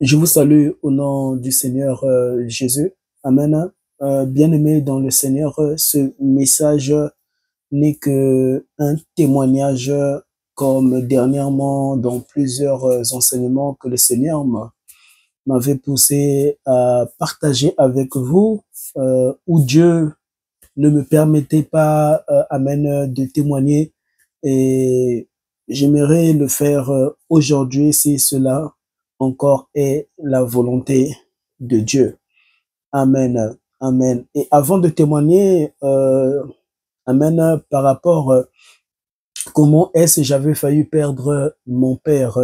Je vous salue au nom du Seigneur Jésus. Amen. Bien-aimé dans le Seigneur, ce message n'est que un témoignage comme dernièrement dans plusieurs enseignements que le Seigneur m'avait poussé à partager avec vous, où Dieu ne me permettait pas, amen, de témoigner. Et j'aimerais le faire aujourd'hui si cela encore est la volonté de Dieu. Amen. Amen. Et avant de témoigner, amen, par rapport comment est-ce que j'avais failli perdre mon père,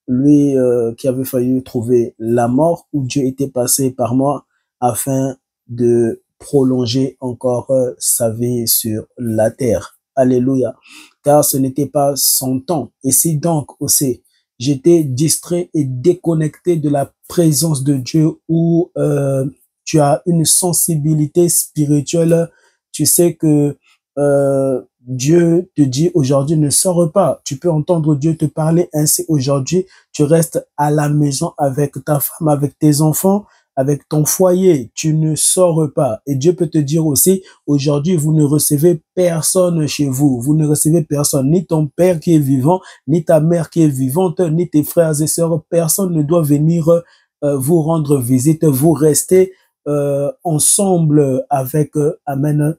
lui qui avait failli trouver la mort, où Dieu était passé par moi afin de prolonger encore sa vie sur la terre. Alléluia. Car ce n'était pas son temps. Et si donc aussi j'étais distrait et déconnecté de la présence de Dieu, où tu as une sensibilité spirituelle, tu sais que Dieu te dit aujourd'hui ne sors pas. Tu peux entendre Dieu te parler ainsi aujourd'hui. Tu restes à la maison avec ta femme, avec tes enfants, avec ton foyer. Tu ne sors pas. Et Dieu peut te dire aussi, aujourd'hui, vous ne recevez personne chez vous. Vous ne recevez personne, ni ton père qui est vivant, ni ta mère qui est vivante, ni tes frères et sœurs. Personne ne doit venir vous rendre visite. Vous restez ensemble avec, amen,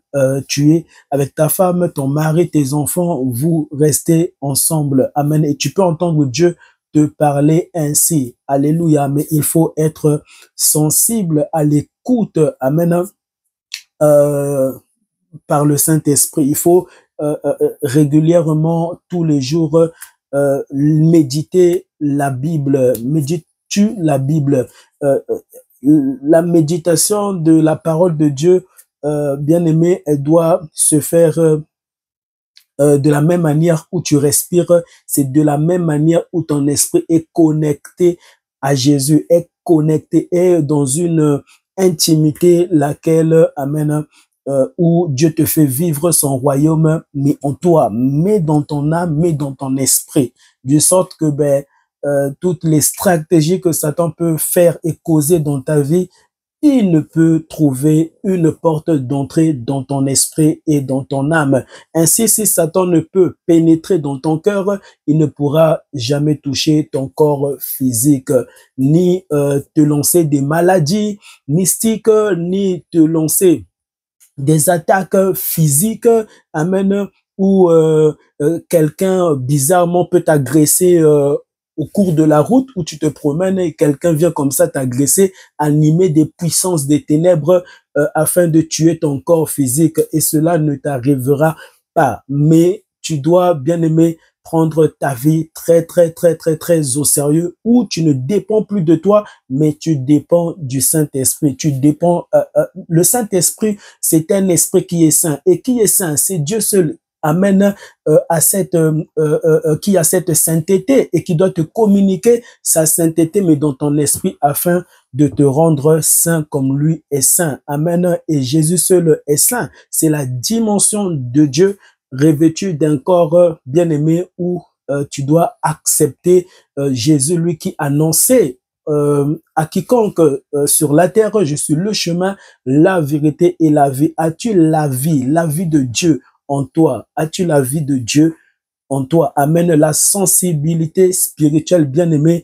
tu es avec ta femme, ton mari, tes enfants, vous restez ensemble, amen, et tu peux entendre Dieu te parler ainsi, alléluia, mais il faut être sensible à l'écoute, amen, par le Saint-Esprit. Il faut régulièrement, tous les jours, méditer la Bible. Médites-tu la Bible? La méditation de la parole de Dieu, bien-aimé, elle doit se faire de la même manière où tu respires, c'est de la même manière où ton esprit est connecté à Jésus, est connecté, est dans une intimité laquelle, amen, où Dieu te fait vivre son royaume, mais en toi, mais dans ton âme, mais dans ton esprit, de sorte que toutes les stratégies que Satan peut faire et causer dans ta vie, il ne peut trouver une porte d'entrée dans ton esprit et dans ton âme. Ainsi, si Satan ne peut pénétrer dans ton cœur, il ne pourra jamais toucher ton corps physique, ni te lancer des maladies mystiques, ni te lancer des attaques physiques, amen, où quelqu'un bizarrement peut t'agresser au cours de la route où tu te promènes et quelqu'un vient comme ça t'agresser, animer des puissances des ténèbres afin de tuer ton corps physique, et cela ne t'arrivera pas. Mais tu dois, bien aimer, prendre ta vie très au sérieux, où tu ne dépends plus de toi, mais tu dépends du Saint-Esprit. Tu dépends, le Saint-Esprit, c'est un esprit qui est saint. Et qui est saint? C'est Dieu seul. Amène à cette qui a cette sainteté et qui doit te communiquer sa sainteté, mais dans ton esprit, afin de te rendre saint comme lui est saint. Amen. Et Jésus seul est saint. C'est la dimension de Dieu revêtu d'un corps bien-aimé, où tu dois accepter Jésus, lui qui annonçait à quiconque sur la terre, je suis le chemin, la vérité et la vie. As-tu la vie de Dieu en toi? As-tu la vie de Dieu en toi? Amène la sensibilité spirituelle, bien-aimée,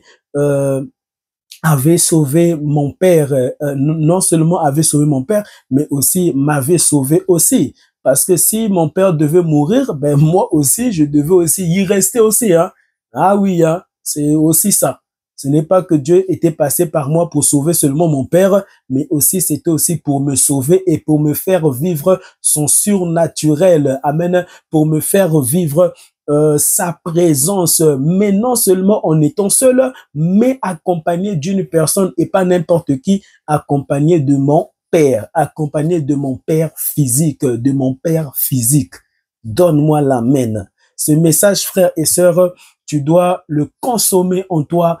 avait sauvé mon père, non seulement avait sauvé mon père, mais aussi m'avait sauvé aussi. Parce que si mon père devait mourir, ben moi aussi, je devais aussi y rester aussi, hein. Ah oui, hein, c'est aussi ça. Ce n'est pas que Dieu était passé par moi pour sauver seulement mon père, mais aussi c'était aussi pour me sauver et pour me faire vivre son surnaturel. Amen. Pour me faire vivre sa présence, mais non seulement en étant seul, mais accompagné d'une personne, et pas n'importe qui, accompagné de mon père, accompagné de mon père physique, de mon père physique. Donne-moi l'amen. Ce message, frères et sœurs, tu dois le consommer en toi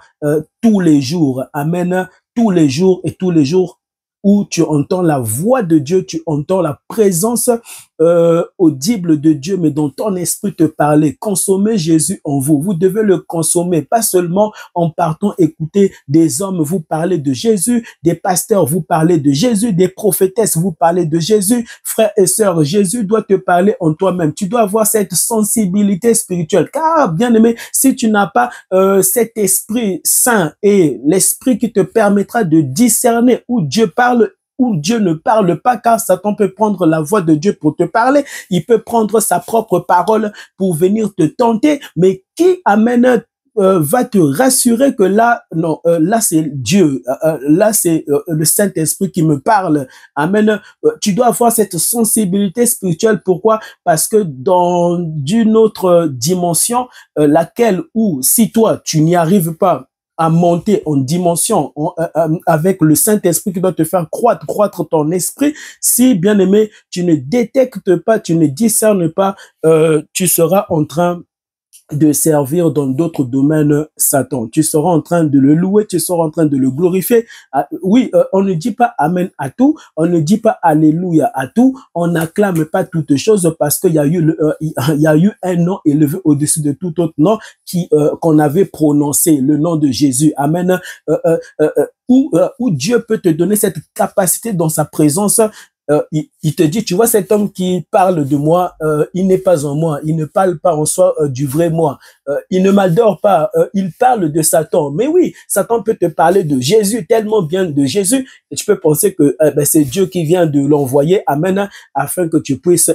tous les jours. Amen. Tous les jours et tous les jours où tu entends la voix de Dieu, tu entends la présence audible de Dieu, mais dont ton esprit te parlait. Consommez Jésus en vous. Vous devez le consommer, pas seulement en partant écouter des hommes vous parler de Jésus, des pasteurs vous parler de Jésus, des prophétesses vous parler de Jésus. Frères et sœurs, Jésus doit te parler en toi-même. Tu dois avoir cette sensibilité spirituelle. Car, bien aimé, si tu n'as pas cet esprit saint et l'esprit qui te permettra de discerner où Dieu parle, où Dieu ne parle pas, car Satan peut prendre la voix de Dieu pour te parler, il peut prendre sa propre parole pour venir te tenter, mais qui amène va te rassurer que là, non, là c'est Dieu, là c'est le Saint-Esprit qui me parle. Amen. Tu dois avoir cette sensibilité spirituelle. Pourquoi? Parce que dans une autre dimension, laquelle où si toi tu n'y arrives pas à monter en dimension avec le Saint-Esprit qui doit te faire croître ton esprit, si bien aimé, tu ne détectes pas, tu ne discernes pas, tu seras en train de servir dans d'autres domaines Satan. Tu seras en train de le louer, tu seras en train de le glorifier. Oui, on ne dit pas Amen à tout, on ne dit pas Alléluia à tout, on n'acclame pas toutes choses parce qu'il y a eu il y a eu un nom élevé au-dessus de tout autre nom qu'on avait prononcé, le nom de Jésus. Amen. Où Dieu peut te donner cette capacité dans sa présence. Il te dit, tu vois cet homme qui parle de moi, il n'est pas en moi, il ne parle pas en soi du vrai moi, il ne m'adore pas, il parle de Satan. Mais oui, Satan peut te parler de Jésus, tellement bien de Jésus, et tu peux penser que c'est Dieu qui vient de l'envoyer, amen, afin que tu puisses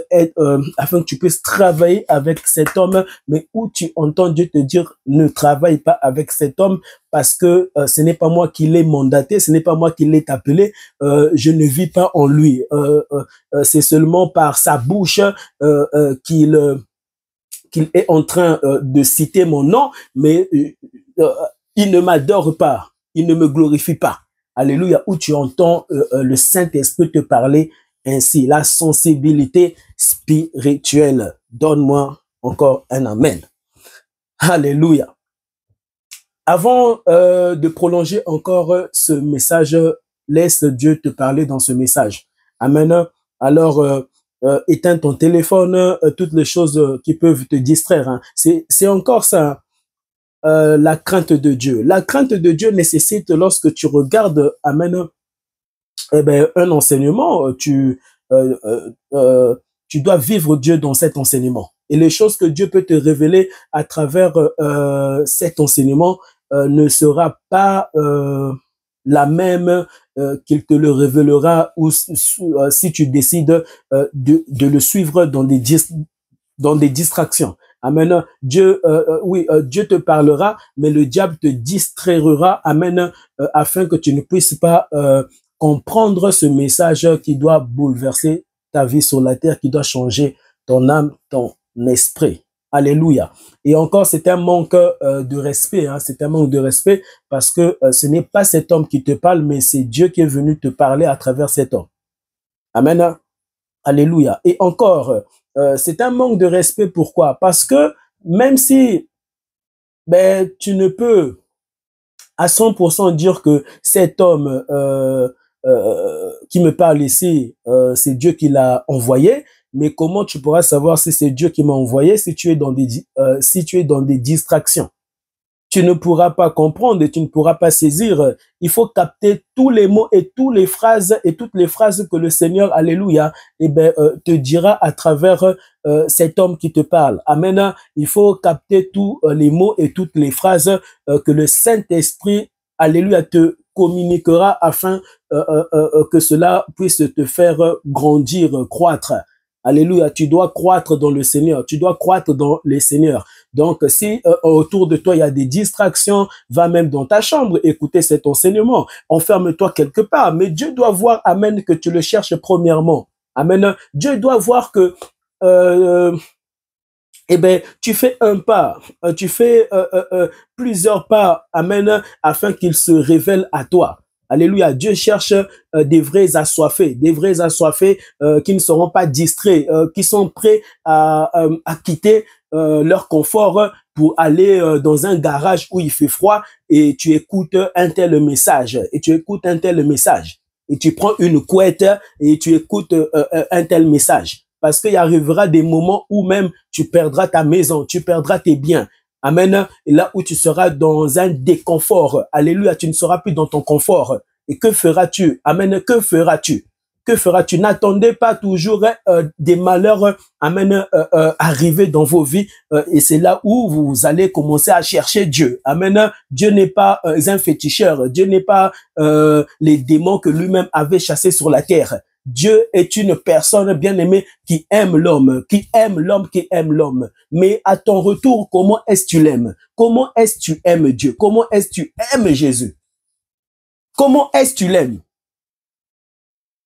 afin que tu puisses travailler avec cet homme, mais où tu entends Dieu te dire, ne travaille pas avec cet homme, parce que ce n'est pas moi qui l'ai mandaté, ce n'est pas moi qui l'ai appelé, je ne vis pas en lui. C'est seulement par sa bouche qu'il est en train de citer mon nom, mais il ne m'adore pas, il ne me glorifie pas. Alléluia, où tu entends le Saint-Esprit te parler ainsi, la sensibilité spirituelle. Donne-moi encore un amen. Alléluia. Avant de prolonger encore ce message, laisse Dieu te parler dans ce message. Amen. Alors, éteins ton téléphone, toutes les choses qui peuvent te distraire. Hein. C'est encore ça, la crainte de Dieu. La crainte de Dieu nécessite, lorsque tu regardes, amen, un enseignement, tu dois vivre Dieu dans cet enseignement. Et les choses que Dieu peut te révéler à travers cet enseignement ne sera pas la même qu'il te le révélera ou si tu décides de le suivre dans des distractions. Amen. Dieu, Dieu te parlera, mais le diable te distraira, amen, afin que tu ne puisses pas comprendre ce message qui doit bouleverser ta vie sur la terre, qui doit changer ton âme, ton esprit. Alléluia. Et encore, c'est un manque de respect. Hein, c'est un manque de respect parce que ce n'est pas cet homme qui te parle, mais c'est Dieu qui est venu te parler à travers cet homme. Amen. Alléluia. Et encore, c'est un manque de respect. Pourquoi? Parce que même si tu ne peux à 100% dire que cet homme qui me parle ici, c'est Dieu qui l'a envoyé, mais comment tu pourras savoir si c'est Dieu qui m'a envoyé si tu es dans des distractions? Tu ne pourras pas comprendre et tu ne pourras pas saisir. Il faut capter tous les mots et toutes les phrases que le Seigneur, alléluia, te dira à travers cet homme qui te parle. Amen. Il faut capter tous les mots et toutes les phrases que le Saint-Esprit, alléluia, te communiquera afin que cela puisse te faire grandir, croître. Alléluia, tu dois croître dans le Seigneur, tu dois croître dans le Seigneur. Donc, si autour de toi, il y a des distractions, va même dans ta chambre, écouter cet enseignement. Enferme-toi quelque part, mais Dieu doit voir, amen, que tu le cherches premièrement. Amen. Dieu doit voir que tu fais un pas, tu fais plusieurs pas, amen, afin qu'il se révèle à toi. Alléluia. Dieu cherche des vrais assoiffés qui ne seront pas distraits, qui sont prêts à quitter leur confort pour aller dans un garage où il fait froid et tu écoutes un tel message et tu prends une couette et tu écoutes un tel message. parce qu'il arrivera des moments où même tu perdras ta maison, tu perdras tes biens. Amen. Et là où tu seras dans un déconfort. Alléluia, tu ne seras plus dans ton confort. Et que feras-tu? Amen. Que feras-tu? Que feras-tu? N'attendez pas toujours des malheurs arriver dans vos vies. Et c'est là où vous allez commencer à chercher Dieu. Amen. Dieu n'est pas un féticheur. Dieu n'est pas les démons que lui-même avait chassés sur la terre. Dieu est une personne bien-aimée qui aime l'homme, qui aime l'homme, qui aime l'homme. Mais à ton retour, comment est-ce que tu l'aimes? Comment est-ce que tu aimes Dieu? Comment est-ce que tu aimes Jésus? Comment est-ce que tu l'aimes?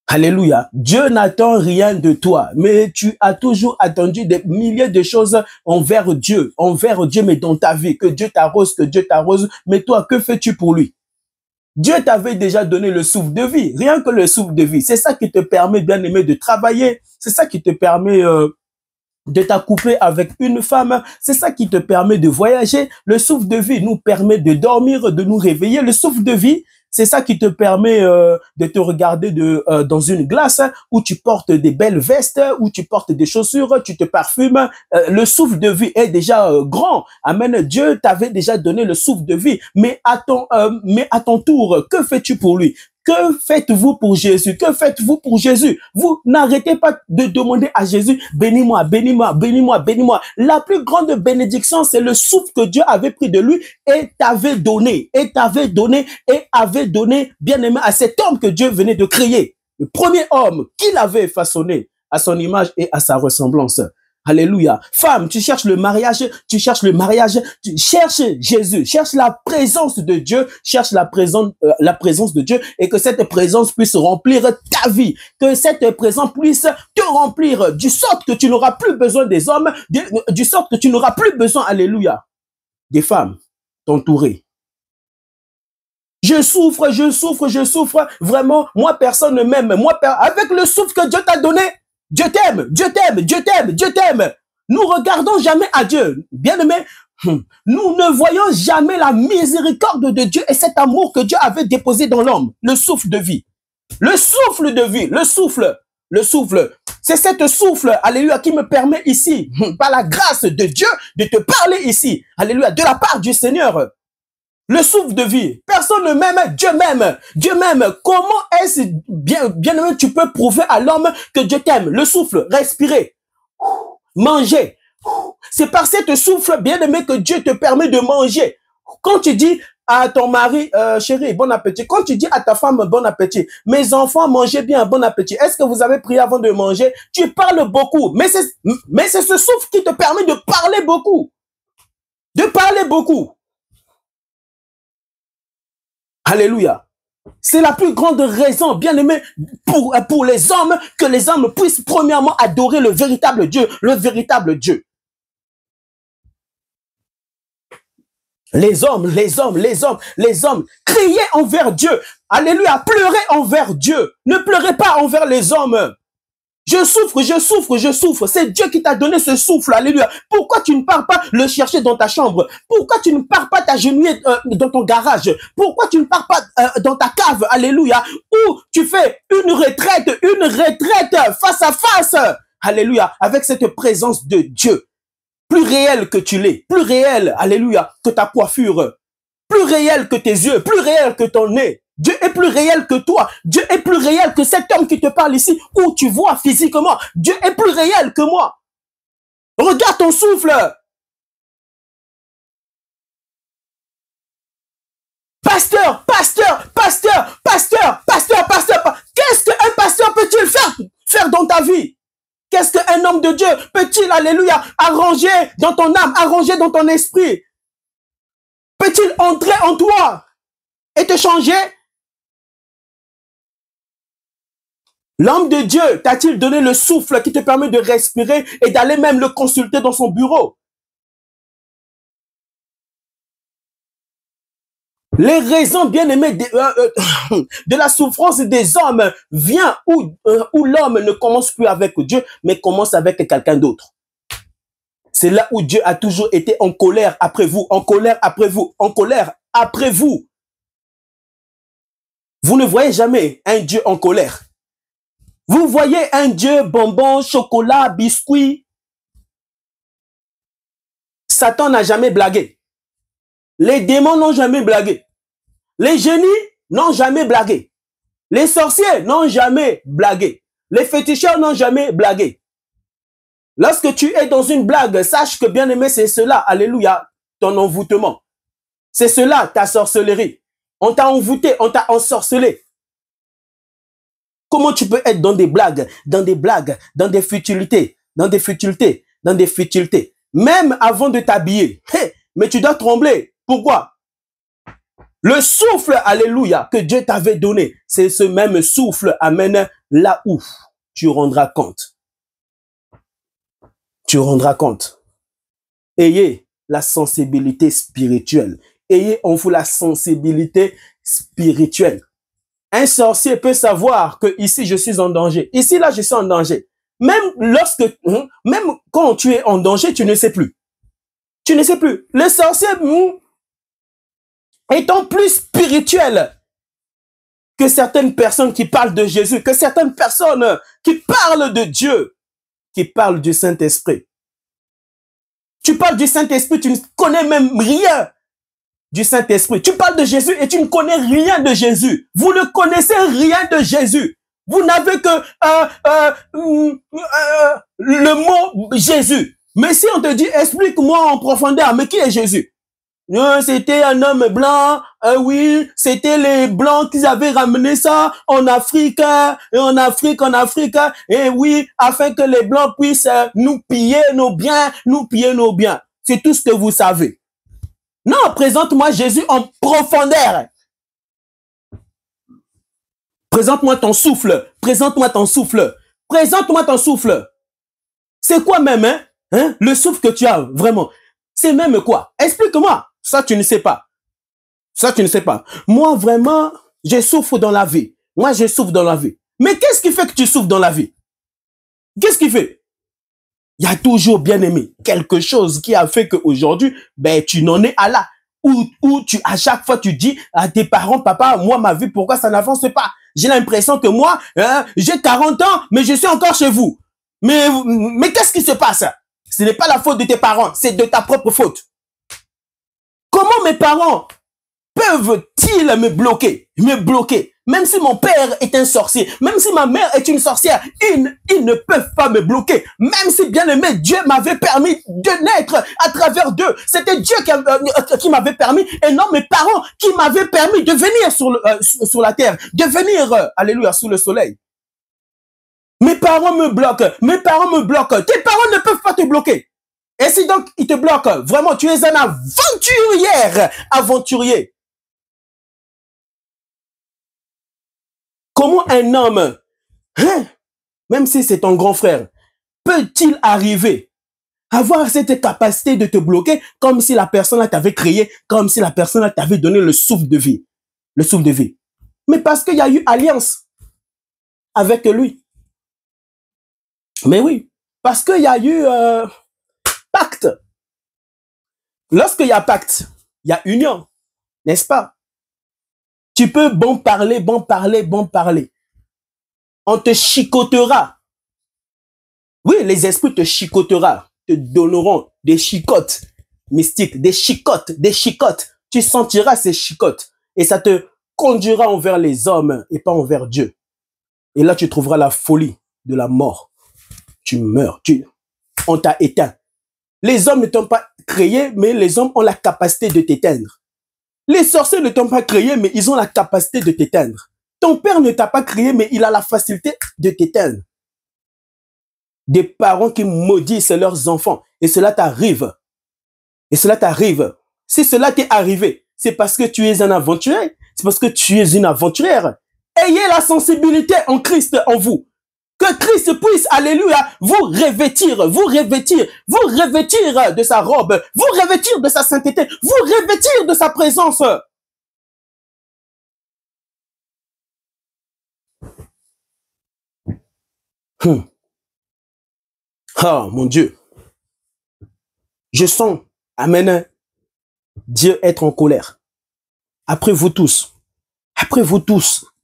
Alléluia. Dieu n'attend rien de toi, mais tu as toujours attendu des milliers de choses envers Dieu, mais dans ta vie, que Dieu t'arrose, mais toi, que fais-tu pour lui? Dieu t'avait déjà donné le souffle de vie, rien que le souffle de vie. C'est ça qui te permet, bien aimé, de travailler. C'est ça qui te permet de t'accoupler avec une femme. C'est ça qui te permet de voyager. Le souffle de vie nous permet de dormir, de nous réveiller. Le souffle de vie, c'est ça qui te permet de te regarder dans une glace où tu portes des belles vestes, où tu portes des chaussures, tu te parfumes. Le souffle de vie est déjà grand. Amen. Dieu t'avait déjà donné le souffle de vie. Mais à ton tour, que fais-tu pour lui? Que faites-vous pour Jésus? Que faites-vous pour Jésus? Vous n'arrêtez pas de demander à Jésus, bénis-moi, bénis-moi, bénis-moi, bénis-moi. La plus grande bénédiction, c'est le souffle que Dieu avait pris de lui et t'avait donné, bien aimé, à cet homme que Dieu venait de créer. Le premier homme qu'il avait façonné à son image et à sa ressemblance. Alléluia. Femme, tu cherches le mariage, tu cherches Jésus, cherche la présence de Dieu, cherche la présence de Dieu et que cette présence puisse remplir ta vie, que cette présence puisse te remplir, du sorte que tu n'auras plus besoin des hommes, du sorte que tu n'auras plus besoin, alléluia, des femmes t'entourer. Je souffre, vraiment, moi personne ne m'aime, avec le souffle que Dieu t'a donné, Dieu t'aime, Dieu t'aime, Dieu t'aime, Dieu t'aime. Nous regardons jamais à Dieu. Bien-aimé, nous ne voyons jamais la miséricorde de Dieu et cet amour que Dieu avait déposé dans l'homme. Le souffle de vie. Le souffle de vie. Le souffle. C'est cette souffle, alléluia, qui me permet ici, par la grâce de Dieu, de te parler ici. Alléluia, de la part du Seigneur. Le souffle de vie. Personne ne m'aime, Dieu m'aime. Dieu m'aime. Comment est-ce, bien aimé, tu peux prouver à l'homme que Dieu t'aime? Le souffle, respirer, manger. C'est par cette souffle, bien aimé, que Dieu te permet de manger. Quand tu dis à ton mari, chérie, bon appétit. Quand tu dis à ta femme, bon appétit. Mes enfants, mangez bien, bon appétit. Est-ce que vous avez prié avant de manger? Tu parles beaucoup. Mais c'est ce souffle qui te permet de parler beaucoup. De parler beaucoup. Alléluia. C'est la plus grande raison, bien aimé, pour les hommes, que les hommes puissent premièrement adorer le véritable Dieu. Le véritable Dieu. Les hommes, criez envers Dieu. Alléluia, pleurez envers Dieu. Ne pleurez pas envers les hommes. Je souffre. C'est Dieu qui t'a donné ce souffle. Alléluia. Pourquoi tu ne pars pas le chercher dans ta chambre? Pourquoi tu ne pars pas t'agenouiller dans ton garage? Pourquoi tu ne pars pas dans ta cave? Alléluia. Où tu fais une retraite face à face. Alléluia. Avec cette présence de Dieu. Plus réelle que tu l'es. Plus réelle, alléluia, que ta coiffure. Plus réelle que tes yeux. Plus réelle que ton nez. Dieu est plus réel que toi. Dieu est plus réel que cet homme qui te parle ici, où tu vois physiquement. Dieu est plus réel que moi. Regarde ton souffle. Pasteur. Qu'est-ce qu'un pasteur peut-il faire dans ta vie? Qu'est-ce qu'un homme de Dieu peut-il, alléluia, arranger dans ton âme, arranger dans ton esprit? Peut-il entrer en toi et te changer? L'homme de Dieu t'a-t-il donné le souffle qui te permet de respirer et d'aller même le consulter dans son bureau? Les raisons, bien aimées, de la souffrance des hommes vient où l'homme ne commence plus avec Dieu, mais commence avec quelqu'un d'autre. C'est là où Dieu a toujours été en colère après vous, en colère après vous, en colère après vous. Vous ne voyez jamais un Dieu en colère. Vous voyez un Dieu bonbon, chocolat, biscuit. Satan n'a jamais blagué. Les démons n'ont jamais blagué. Les génies n'ont jamais blagué. Les sorciers n'ont jamais blagué. Les féticheurs n'ont jamais blagué. Lorsque tu es dans une blague, sache que bien aimé, c'est cela, alléluia, ton envoûtement. C'est cela, ta sorcellerie. On t'a envoûté, on t'a ensorcelé. Comment tu peux être dans des blagues, dans des futilités, dans des futilités, même avant de t'habiller. Hey, mais tu dois trembler. Pourquoi? Le souffle, alléluia, que Dieu t'avait donné, c'est ce même souffle amène là où tu rendras compte. Tu rendras compte. Ayez la sensibilité spirituelle. Ayez en vous la sensibilité spirituelle. Un sorcier peut savoir que ici je suis en danger. Ici là je suis en danger. Même quand tu es en danger, tu ne sais plus. Tu ne sais plus. Le sorcier étant plus spirituel que certaines personnes qui parlent de Jésus, que certaines personnes qui parlent de Dieu, qui parlent du Saint-Esprit. Tu parles du Saint-Esprit, tu ne connais même rien du Saint-Esprit. Tu parles de Jésus et tu ne connais rien de Jésus. Vous ne connaissez rien de Jésus. Vous n'avez que le mot Jésus. Mais si on te dit, explique-moi en profondeur, mais qui est Jésus? C'était un homme blanc, oui, c'était les blancs qui avaient ramené ça en Afrique, et oui, afin que les blancs puissent nous piller nos biens, C'est tout ce que vous savez. Non, présente-moi Jésus en profondeur. Présente-moi ton souffle, présente-moi ton souffle, présente-moi ton souffle. C'est quoi même, hein? Le souffle que tu as, vraiment, c'est même quoi? Explique-moi. Ça, tu ne sais pas. Ça, tu ne sais pas. Moi, vraiment, je souffre dans la vie. Moi, je souffre dans la vie. Mais qu'est-ce qui fait que tu souffres dans la vie? Qu'est-ce qui fait? Il y a toujours, bien aimé, quelque chose qui a fait qu'aujourd'hui, ben, tu n'en es à là. Où tu, à chaque fois, tu dis à tes parents, papa, moi, ma vie, pourquoi ça n'avance pas? J'ai l'impression que moi, j'ai 40 ans, mais je suis encore chez vous. Mais qu'est-ce qui se passe? Ce n'est pas la faute de tes parents, c'est de ta propre faute. Comment mes parents peuvent-ils me bloquer? Même si mon père est un sorcier, même si ma mère est une sorcière, ils ne peuvent pas me bloquer. Même si, bien aimé, Dieu m'avait permis de naître à travers d'eux. C'était Dieu qui m'avait permis, et non mes parents qui m'avaient permis de venir sur la terre, de venir, alléluia, sous le soleil. Mes parents me bloquent. Tes parents ne peuvent pas te bloquer. Et si donc ils te bloquent, vraiment, tu es un aventurier. Comment un homme, même si c'est ton grand frère, peut-il arriver à avoir cette capacité de te bloquer comme si la personne t'avait créé, comme si la personne t'avait donné le souffle de vie. Le souffle de vie. Mais parce qu'il y a eu alliance avec lui. Mais oui, parce qu'il y a eu pacte. Lorsqu'il y a pacte, il y a union, n'est-ce pas? Tu peux bon parler. On te chicotera. Oui, les esprits te chicotera, te donneront des chicottes mystiques, des chicottes. Tu sentiras ces chicottes et ça te conduira envers les hommes et pas envers Dieu. Et là, tu trouveras la folie de la mort. Tu meurs, on t'a éteint. Les hommes ne t'ont pas créé, mais les hommes ont la capacité de t'éteindre. Les sorciers ne t'ont pas créé, mais ils ont la capacité de t'éteindre. Ton père ne t'a pas créé, mais il a la facilité de t'éteindre. Des parents qui maudissent leurs enfants. Et cela t'arrive. Si cela t'est arrivé, c'est parce que tu es un aventurier. C'est parce que tu es une aventurière. Ayez la sensibilité en Christ en vous. Que Christ puisse, alléluia, vous revêtir de sa robe, vous revêtir de sa sainteté, vous revêtir de sa présence. Oh, mon Dieu. Je sens, amen, Dieu être en colère. Après vous tous,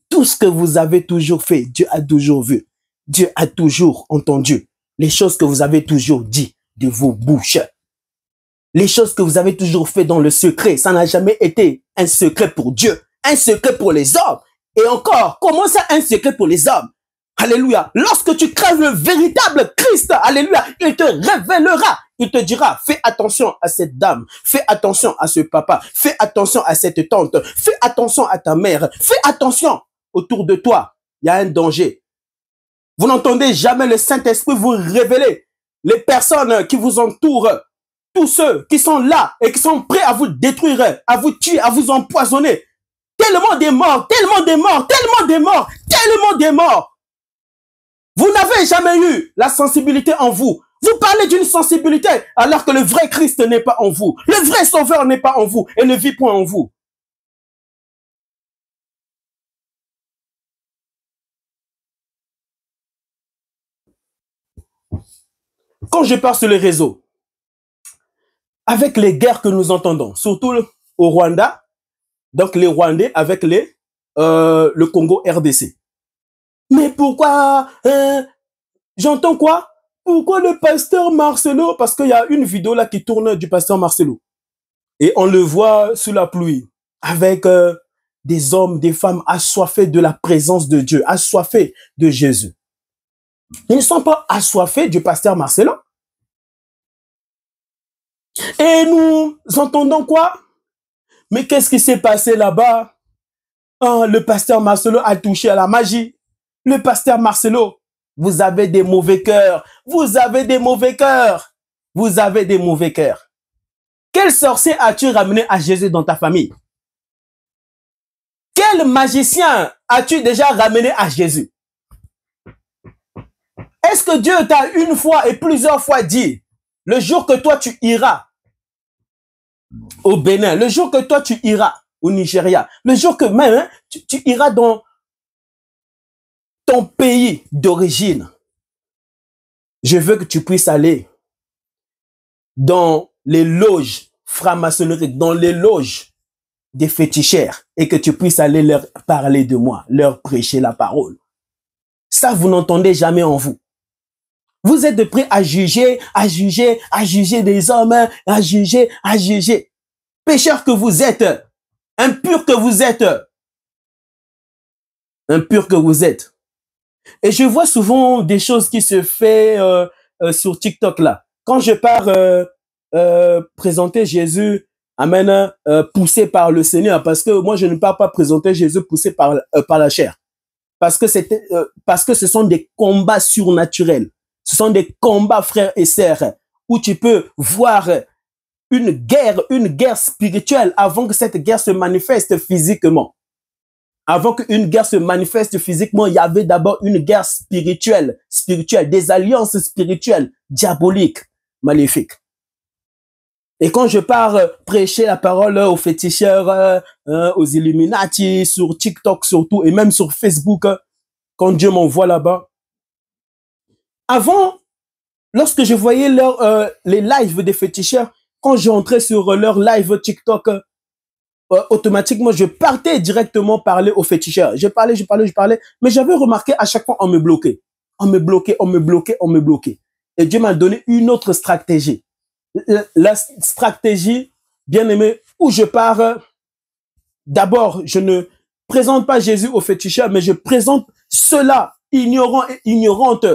tout ce que vous avez toujours fait, Dieu a toujours vu. Dieu a toujours entendu les choses que vous avez toujours dit de vos bouches. Les choses que vous avez toujours fait dans le secret, ça n'a jamais été un secret pour Dieu, un secret pour les hommes. Et encore, comment ça un secret pour les hommes? Alléluia. Lorsque tu crèves le véritable Christ, alléluia, il te révélera. Il te dira, fais attention à cette dame, fais attention à ce papa, fais attention à cette tante, fais attention à ta mère, fais attention autour de toi. Il y a un danger. Vous n'entendez jamais le Saint-Esprit vous révéler les personnes qui vous entourent, tous ceux qui sont là et qui sont prêts à vous détruire, à vous tuer, à vous empoisonner. Tellement des morts, tellement des morts, tellement des morts, tellement des morts. Vous n'avez jamais eu la sensibilité en vous. Vous parlez d'une sensibilité alors que le vrai Christ n'est pas en vous. Le vrai Sauveur n'est pas en vous et ne vit point en vous. Quand je pars sur les réseaux, avec les guerres que nous entendons, surtout au Rwanda, donc les Rwandais avec le Congo RDC. Mais pourquoi j'entends quoi? Pourquoi le pasteur Marcelo? Parce qu'il y a une vidéo là qui tourne du pasteur Marcelo. Et on le voit sous la pluie, avec des hommes, des femmes assoiffés de la présence de Dieu, assoiffés de Jésus. Ils ne sont pas assoiffés du pasteur Marcelo. Et nous entendons quoi? Mais qu'est-ce qui s'est passé là-bas? Oh, le pasteur Marcelo a touché à la magie. Le pasteur Marcelo, vous avez des mauvais cœurs. Vous avez des mauvais cœurs. Vous avez des mauvais cœurs. Quel sorcier as-tu ramené à Jésus dans ta famille? Quel magicien as-tu déjà ramené à Jésus? Est-ce que Dieu t'a une fois et plusieurs fois dit, le jour que toi tu iras au Bénin, le jour que toi tu iras au Nigeria, le jour que même tu iras dans ton pays d'origine, je veux que tu puisses aller dans les loges franc-maçonniques, dans les loges des féticheurs et que tu puisses aller leur parler de moi, leur prêcher la parole. Ça, vous n'entendez jamais en vous. Vous êtes prêts à juger, à juger, à juger des hommes, à juger, à juger. Pécheurs que vous êtes, impurs que vous êtes, impurs que vous êtes. Et je vois souvent des choses qui se font sur TikTok là. Quand je pars présenter Jésus, amen, poussé par le Seigneur, parce que moi je ne pars pas présenter Jésus poussé par la chair, parce que ce sont des combats surnaturels, ce sont des combats frères et sœurs où tu peux voir une guerre spirituelle avant que cette guerre se manifeste physiquement. Avant qu'une guerre se manifeste physiquement, il y avait d'abord une guerre spirituelle, des alliances spirituelles, diaboliques, maléfiques. Et quand je pars prêcher la parole aux féticheurs, aux Illuminati, sur TikTok surtout, et même sur Facebook, quand Dieu m'envoie là-bas, avant, lorsque je voyais les lives des féticheurs, quand j'entrais sur leur live TikTok, automatiquement, je partais directement parler aux féticheurs. Je parlais, mais j'avais remarqué à chaque fois, on me bloquait. On me bloquait. Et Dieu m'a donné une autre stratégie. La stratégie, bien aimé, où je pars, d'abord, je ne présente pas Jésus aux féticheurs, mais je présente ceux-là, ignorants et ignorantes,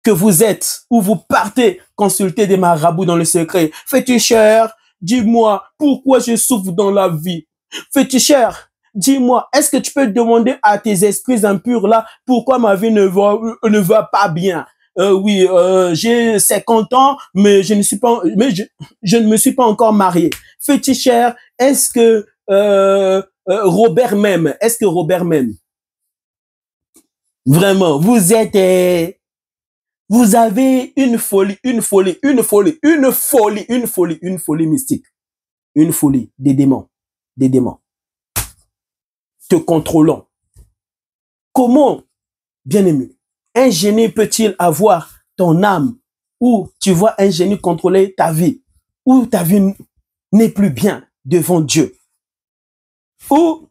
que vous êtes, où vous partez consulter des marabouts dans le secret. Féticheur, dis-moi, pourquoi je souffre dans la vie? Féticheur, dis-moi, est-ce que tu peux demander à tes esprits impurs là, pourquoi ma vie ne va pas bien? Oui, j'ai 50 ans, mais je ne me suis pas encore marié. Féticheur, est-ce que Robert m'aime? Est-ce que Robert m'aime? Vraiment, vous avez une folie mystique. Une folie des démons. Te contrôlant. Comment, bien-aimé, un génie peut-il avoir ton âme où tu vois un génie contrôler ta vie, où ta vie n'est plus bien devant Dieu, où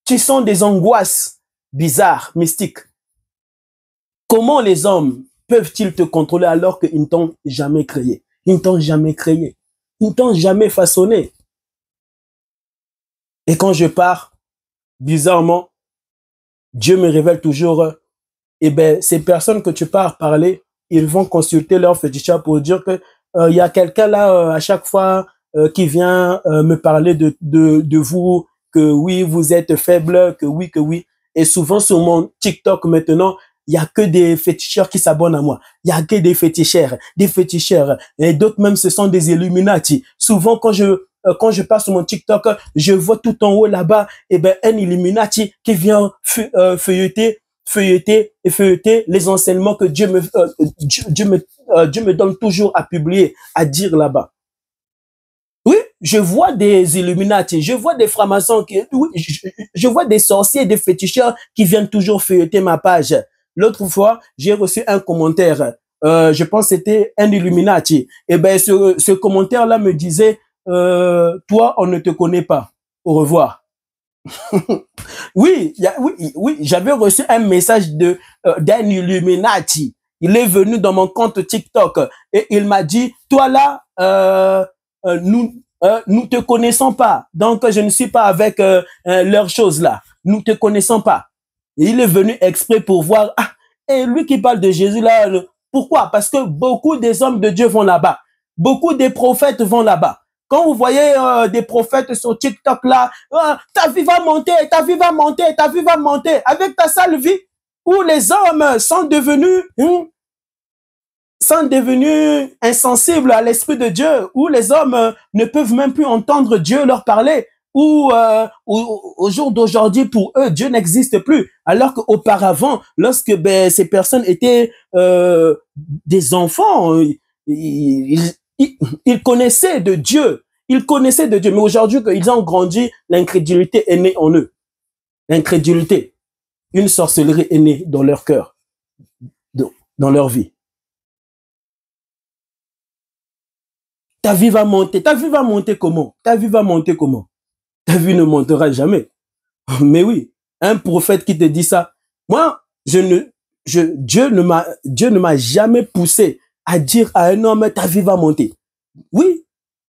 tu sens des angoisses bizarres, mystiques, comment les hommes peuvent-ils te contrôler alors qu'ils ne t'ont jamais créé? Ils ne t'ont jamais créé. Ils ne t'ont jamais façonné. Et quand je pars, bizarrement, Dieu me révèle toujours, eh ben, ces personnes que tu pars parler, ils vont consulter leur féticheur pour dire que y a quelqu'un là à chaque fois qui vient me parler de vous, que oui, vous êtes faible, que oui, que oui. Et souvent sur mon TikTok maintenant, il y a que des féticheurs qui s'abonnent à moi. Il y a que des féticheurs. Et d'autres même, ce sont des Illuminati. Souvent, quand je passe sur mon TikTok, je vois tout en haut là-bas, eh ben, un Illuminati qui vient feuilleter les enseignements que Dieu me donne toujours à publier, à dire là-bas. Oui, je vois des Illuminati, je vois des francs-maçons, oui, je vois des sorciers, des féticheurs qui viennent toujours feuilleter ma page. L'autre fois, j'ai reçu un commentaire, je pense que c'était un Illuminati. Et ben, ce commentaire-là me disait, toi, on ne te connaît pas. Au revoir. Oui, oui, j'avais reçu un message d'un Illuminati. Il est venu dans mon compte TikTok et il m'a dit, toi là, nous te connaissons pas. Donc, je ne suis pas avec leurs choses là. Nous te connaissons pas. Et il est venu exprès pour voir, ah, et lui qui parle de Jésus là, pourquoi? Parce que beaucoup des hommes de Dieu vont là-bas. Beaucoup des prophètes vont là-bas. Quand vous voyez des prophètes sur TikTok là, ta vie va monter, ta vie va monter, ta vie va monter, avec ta sale vie, où les hommes sont devenus insensibles à l'Esprit de Dieu, où les hommes ne peuvent même plus entendre Dieu leur parler, où au jour d'aujourd'hui, pour eux, Dieu n'existe plus. Alors qu'auparavant, lorsque ces personnes étaient des enfants, ils connaissaient de Dieu. Ils connaissaient de Dieu. Mais aujourd'hui, qu'ils ont grandi, l'incrédulité est née en eux. L'incrédulité. Une sorcellerie est née dans leur cœur, dans leur vie. Ta vie va monter. Ta vie va monter comment? Ta vie va monter comment? Ta vie ne montera jamais. Mais oui, un prophète qui te dit ça, moi, Dieu ne m'a jamais poussé à dire à un homme, ta vie va monter. Oui,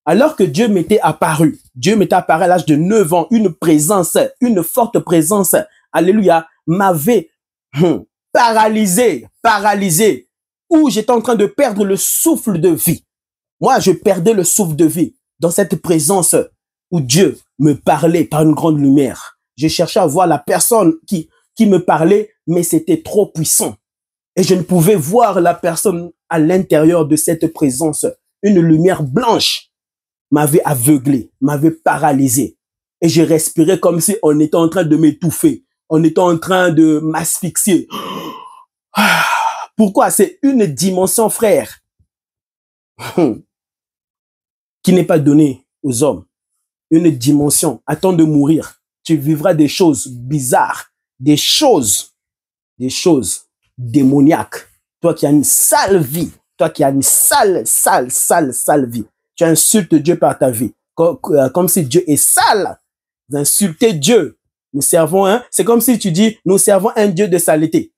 alors que Dieu m'était apparu. Dieu m'était apparu à l'âge de 9 ans, une présence, une forte présence, alléluia, m'avait paralysé, où j'étais en train de perdre le souffle de vie. Moi, je perdais le souffle de vie dans cette présence où Dieu me parlait par une grande lumière. Je cherchais à voir la personne qui me parlait, mais c'était trop puissant. Et je ne pouvais voir la personne à l'intérieur de cette présence. Une lumière blanche m'avait aveuglé, m'avait paralysé. Et je respirais comme si on était en train de m'étouffer. On était en train de m'asphyxier. Pourquoi? C'est une dimension, frère, qui n'est pas donnée aux hommes. Une dimension. Attends de mourir. Tu vivras des choses bizarres. Des choses démoniaques. Toi qui as une sale vie. Toi qui as une sale vie. Tu insultes Dieu par ta vie. Comme si Dieu est sale. Vous insultez Dieu. Nous servons c'est comme si tu dis, nous servons un Dieu de saleté.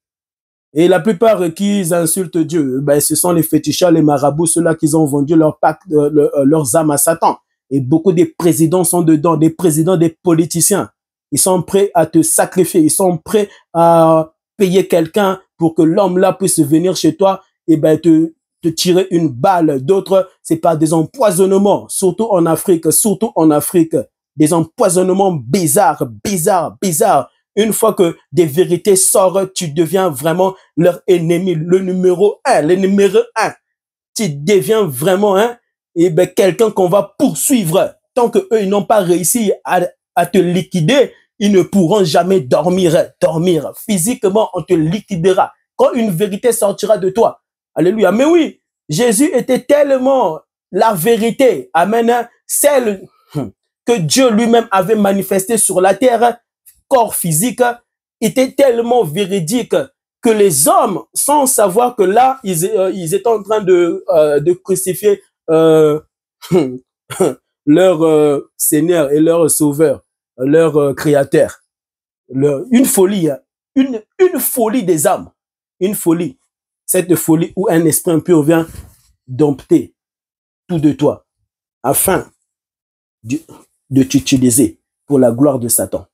Et la plupart qui insultent Dieu, ce sont les féticheurs, les marabouts, ceux-là qui ont vendu leurs âmes à Satan. Et beaucoup des présidents sont dedans, des présidents, des politiciens. Ils sont prêts à te sacrifier, ils sont prêts à payer quelqu'un pour que l'homme-là puisse venir chez toi et te tirer une balle. D'autres, c'est par des empoisonnements, surtout en Afrique, des empoisonnements bizarres. Une fois que des vérités sortent, tu deviens vraiment leur ennemi, le numéro un. Tu deviens vraiment quelqu'un qu'on va poursuivre. Tant que eux ils n'ont pas réussi à te liquider, ils ne pourront jamais dormir. Physiquement, on te liquidera. Quand une vérité sortira de toi. Alléluia. Mais oui, Jésus était tellement la vérité. Amen. Celle que Dieu lui-même avait manifestée sur la terre, corps physique, était tellement véridique que les hommes, sans savoir que là, ils étaient en train de crucifier leur Seigneur et leur Sauveur, leur Créateur. Une folie, une folie des âmes. une folie. Cette folie où un esprit impur vient dompter tout de toi afin de t'utiliser pour la gloire de Satan.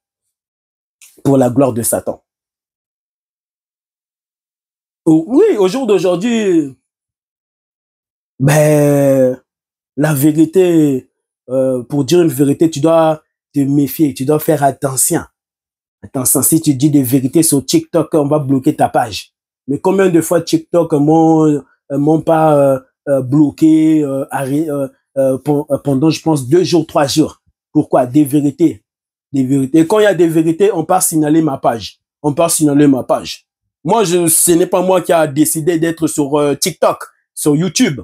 Pour la gloire de Satan. Oui, au jour d'aujourd'hui, ben, la vérité, pour dire une vérité, tu dois te méfier, tu dois faire attention. Attention, si tu dis des vérités sur TikTok, on va bloquer ta page. Mais combien de fois TikTok m'ont pas bloqué pendant, je pense, 2 jours, 3 jours. Pourquoi? Des vérités. Des vérités. Quand il y a des vérités, on part signaler ma page. On part signaler ma page. Moi, ce n'est pas moi qui a décidé d'être sur TikTok, sur YouTube.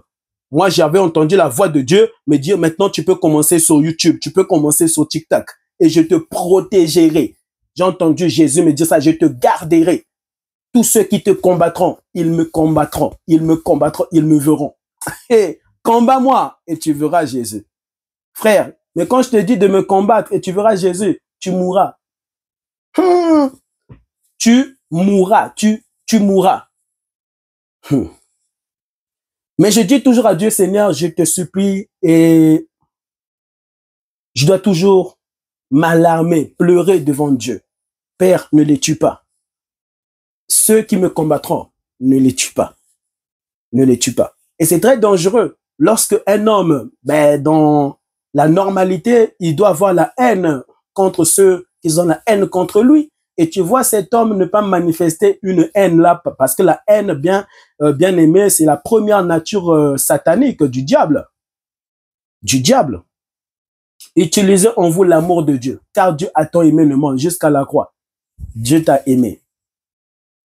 Moi, j'avais entendu la voix de Dieu me dire, maintenant, tu peux commencer sur YouTube, tu peux commencer sur TikTok et je te protégerai. J'ai entendu Jésus me dire ça, je te garderai. Tous ceux qui te combattront, ils me combattront, ils me combattront, ils me verront. Et combat-moi et tu verras Jésus. Frère, mais quand je te dis de me combattre et tu verras Jésus, tu mourras. Tu mourras, tu mourras. Mais je dis toujours à Dieu, Seigneur, je te supplie et je dois toujours m'alarmer, pleurer devant Dieu. Père, ne les tue pas. Ceux qui me combattront, ne les tue pas. Ne les tue pas. Et c'est très dangereux. Lorsque un homme, dans la normalité, il doit avoir la haine contre ceux qui ont la haine contre lui. Et tu vois cet homme ne pas manifester une haine là, parce que la haine, bien aimée, c'est la première nature satanique du diable. Du diable. Utilisez en vous l'amour de Dieu, car Dieu a tant aimé le monde jusqu'à la croix. Dieu t'a aimé.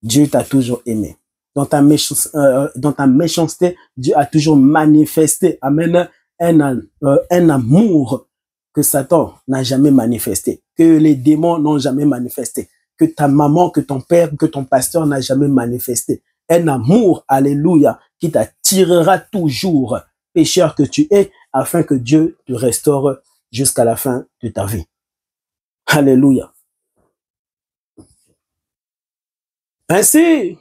Dieu t'a toujours aimé. Dans ta méchanceté, Dieu a toujours manifesté, amen, un amour que Satan n'a jamais manifesté, que les démons n'ont jamais manifesté, que ta maman, que ton père, que ton pasteur n'a jamais manifesté. Un amour, alléluia, qui t'attirera toujours, pécheur que tu es, afin que Dieu te restaure jusqu'à la fin de ta vie. Alléluia. Ainsi,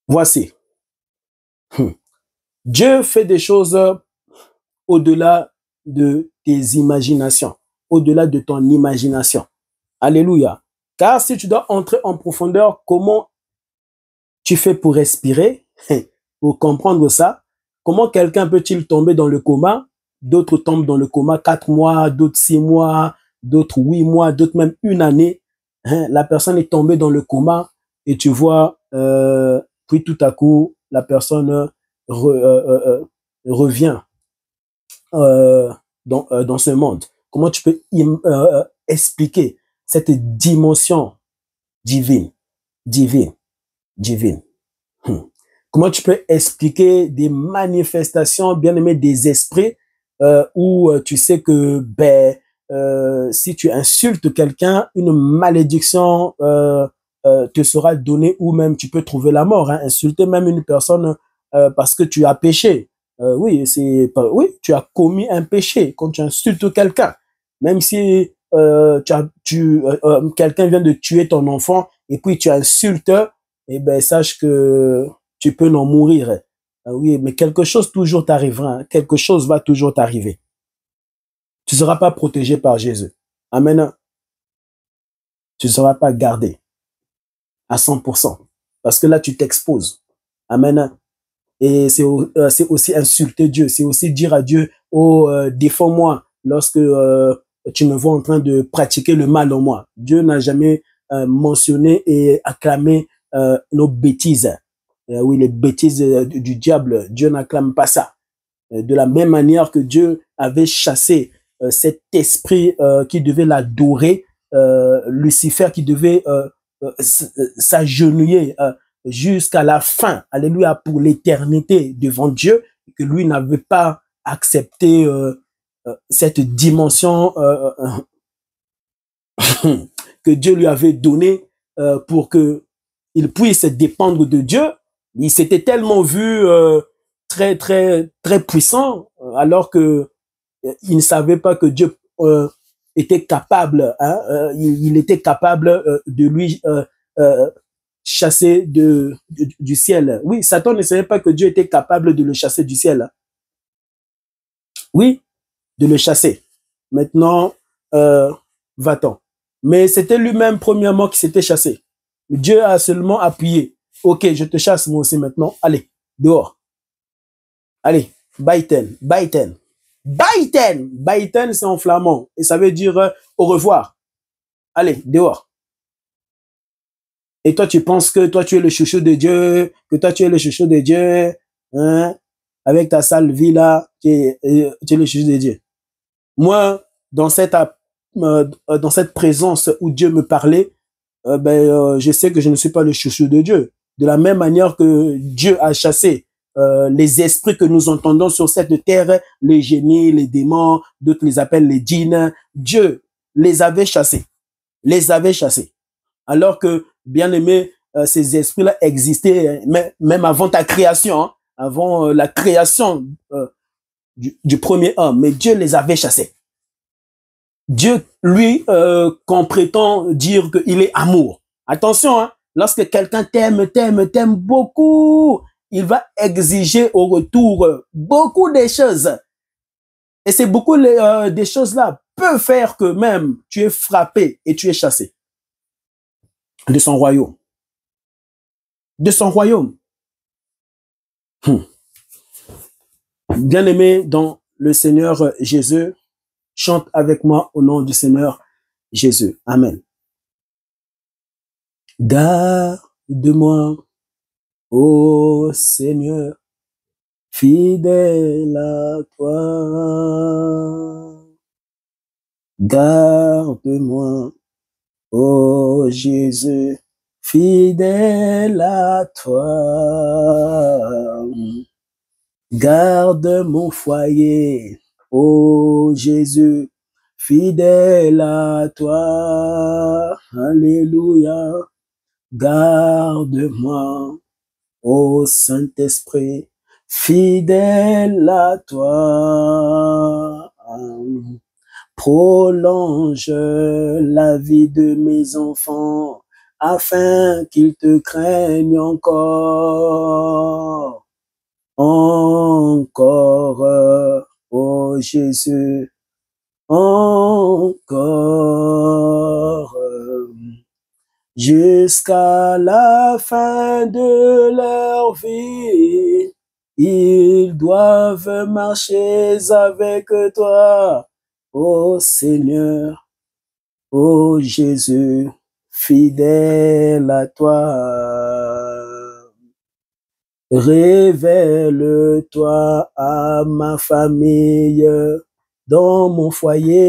voici. Dieu fait des choses au-delà de tes imaginations, au-delà de ton imagination. Alléluia. Car si tu dois entrer en profondeur, comment tu fais pour respirer, pour comprendre ça? Comment quelqu'un peut-il tomber dans le coma? D'autres tombent dans le coma 4 mois, d'autres 6 mois, d'autres 8 mois, d'autres même 1 année. La personne est tombée dans le coma et tu vois, puis tout à coup, la personne revient dans ce monde. Comment tu peux expliquer cette dimension divine? Comment tu peux expliquer des manifestations, bien aimées, des esprits où tu sais que si tu insultes quelqu'un, une malédiction te sera donnée, ou même tu peux trouver la mort. Insulter même une personne parce que tu as péché. Oui, tu as commis un péché quand tu insultes quelqu'un. Même si quelqu'un vient de tuer ton enfant et puis tu insultes, sache que tu peux en mourir. Oui, mais quelque chose toujours t'arrivera. Quelque chose va toujours t'arriver. Tu ne seras pas protégé par Jésus. Amen. Tu ne seras pas gardé à 100%. Parce que là, tu t'exposes. Amen. Et c'est aussi insulter Dieu. C'est aussi dire à Dieu, défends-moi lorsque tu me vois en train de pratiquer le mal en moi. Dieu n'a jamais mentionné et acclamé nos bêtises. Oui, les bêtises du diable. Dieu n'acclame pas ça. De la même manière que Dieu avait chassé cet esprit qui devait l'adorer, Lucifer qui devait s'agenouiller jusqu'à la fin, alléluia, pour l'éternité devant Dieu, que lui n'avait pas accepté cette dimension que Dieu lui avait donnée pour que il puisse dépendre de Dieu. Il s'était tellement vu très puissant, alors que il ne savait pas que Dieu était capable, il était capable de lui chassé du ciel. Oui, Satan ne savait pas que Dieu était capable de le chasser du ciel. Oui, de le chasser. Maintenant, va-t'en. Mais c'était lui-même, premièrement, qui s'était chassé. Dieu a seulement appuyé. Ok, je te chasse moi aussi maintenant. Allez, dehors. Allez, baiten, baiten. Baiten, baiten, c'est en flamand. Et ça veut dire au revoir. Allez, dehors. Et toi, tu penses que toi, tu es le chouchou de Dieu, que toi, tu es le chouchou de Dieu, hein? Avec ta sale vie là, tu es le chouchou de Dieu. Moi, dans cette présence où Dieu me parlait, je sais que je ne suis pas le chouchou de Dieu. De la même manière que Dieu a chassé les esprits que nous entendons sur cette terre, les génies, les démons, d'autres les appellent les djinns, Dieu les avait chassés. Les avait chassés. Alors que, bien aimé, ces esprits-là existaient même avant ta création, hein, avant la création du premier homme. Mais Dieu les avait chassés. Dieu, lui, qu'on prétend dire qu'il est amour. Attention, hein, lorsque quelqu'un t'aime beaucoup, il va exiger au retour beaucoup de choses. Et c'est beaucoup des choses-là peuvent faire que même tu es frappé et tu es chassé de son royaume. De son royaume. Bien-aimé dans le Seigneur Jésus, chante avec moi au nom du Seigneur Jésus. Amen. Garde-moi, ô Seigneur, fidèle à toi. Garde-moi, ô Jésus, fidèle à toi. Garde mon foyer, ô Jésus, fidèle à toi. Alléluia. Garde-moi, ô Saint-Esprit, fidèle à toi. Prolonge la vie de mes enfants, afin qu'ils te craignent encore. Encore, ô Jésus, encore, jusqu'à la fin de leur vie, ils doivent marcher avec toi, ô Seigneur, ô Jésus, fidèle à toi. Révèle-toi à ma famille, dans mon foyer.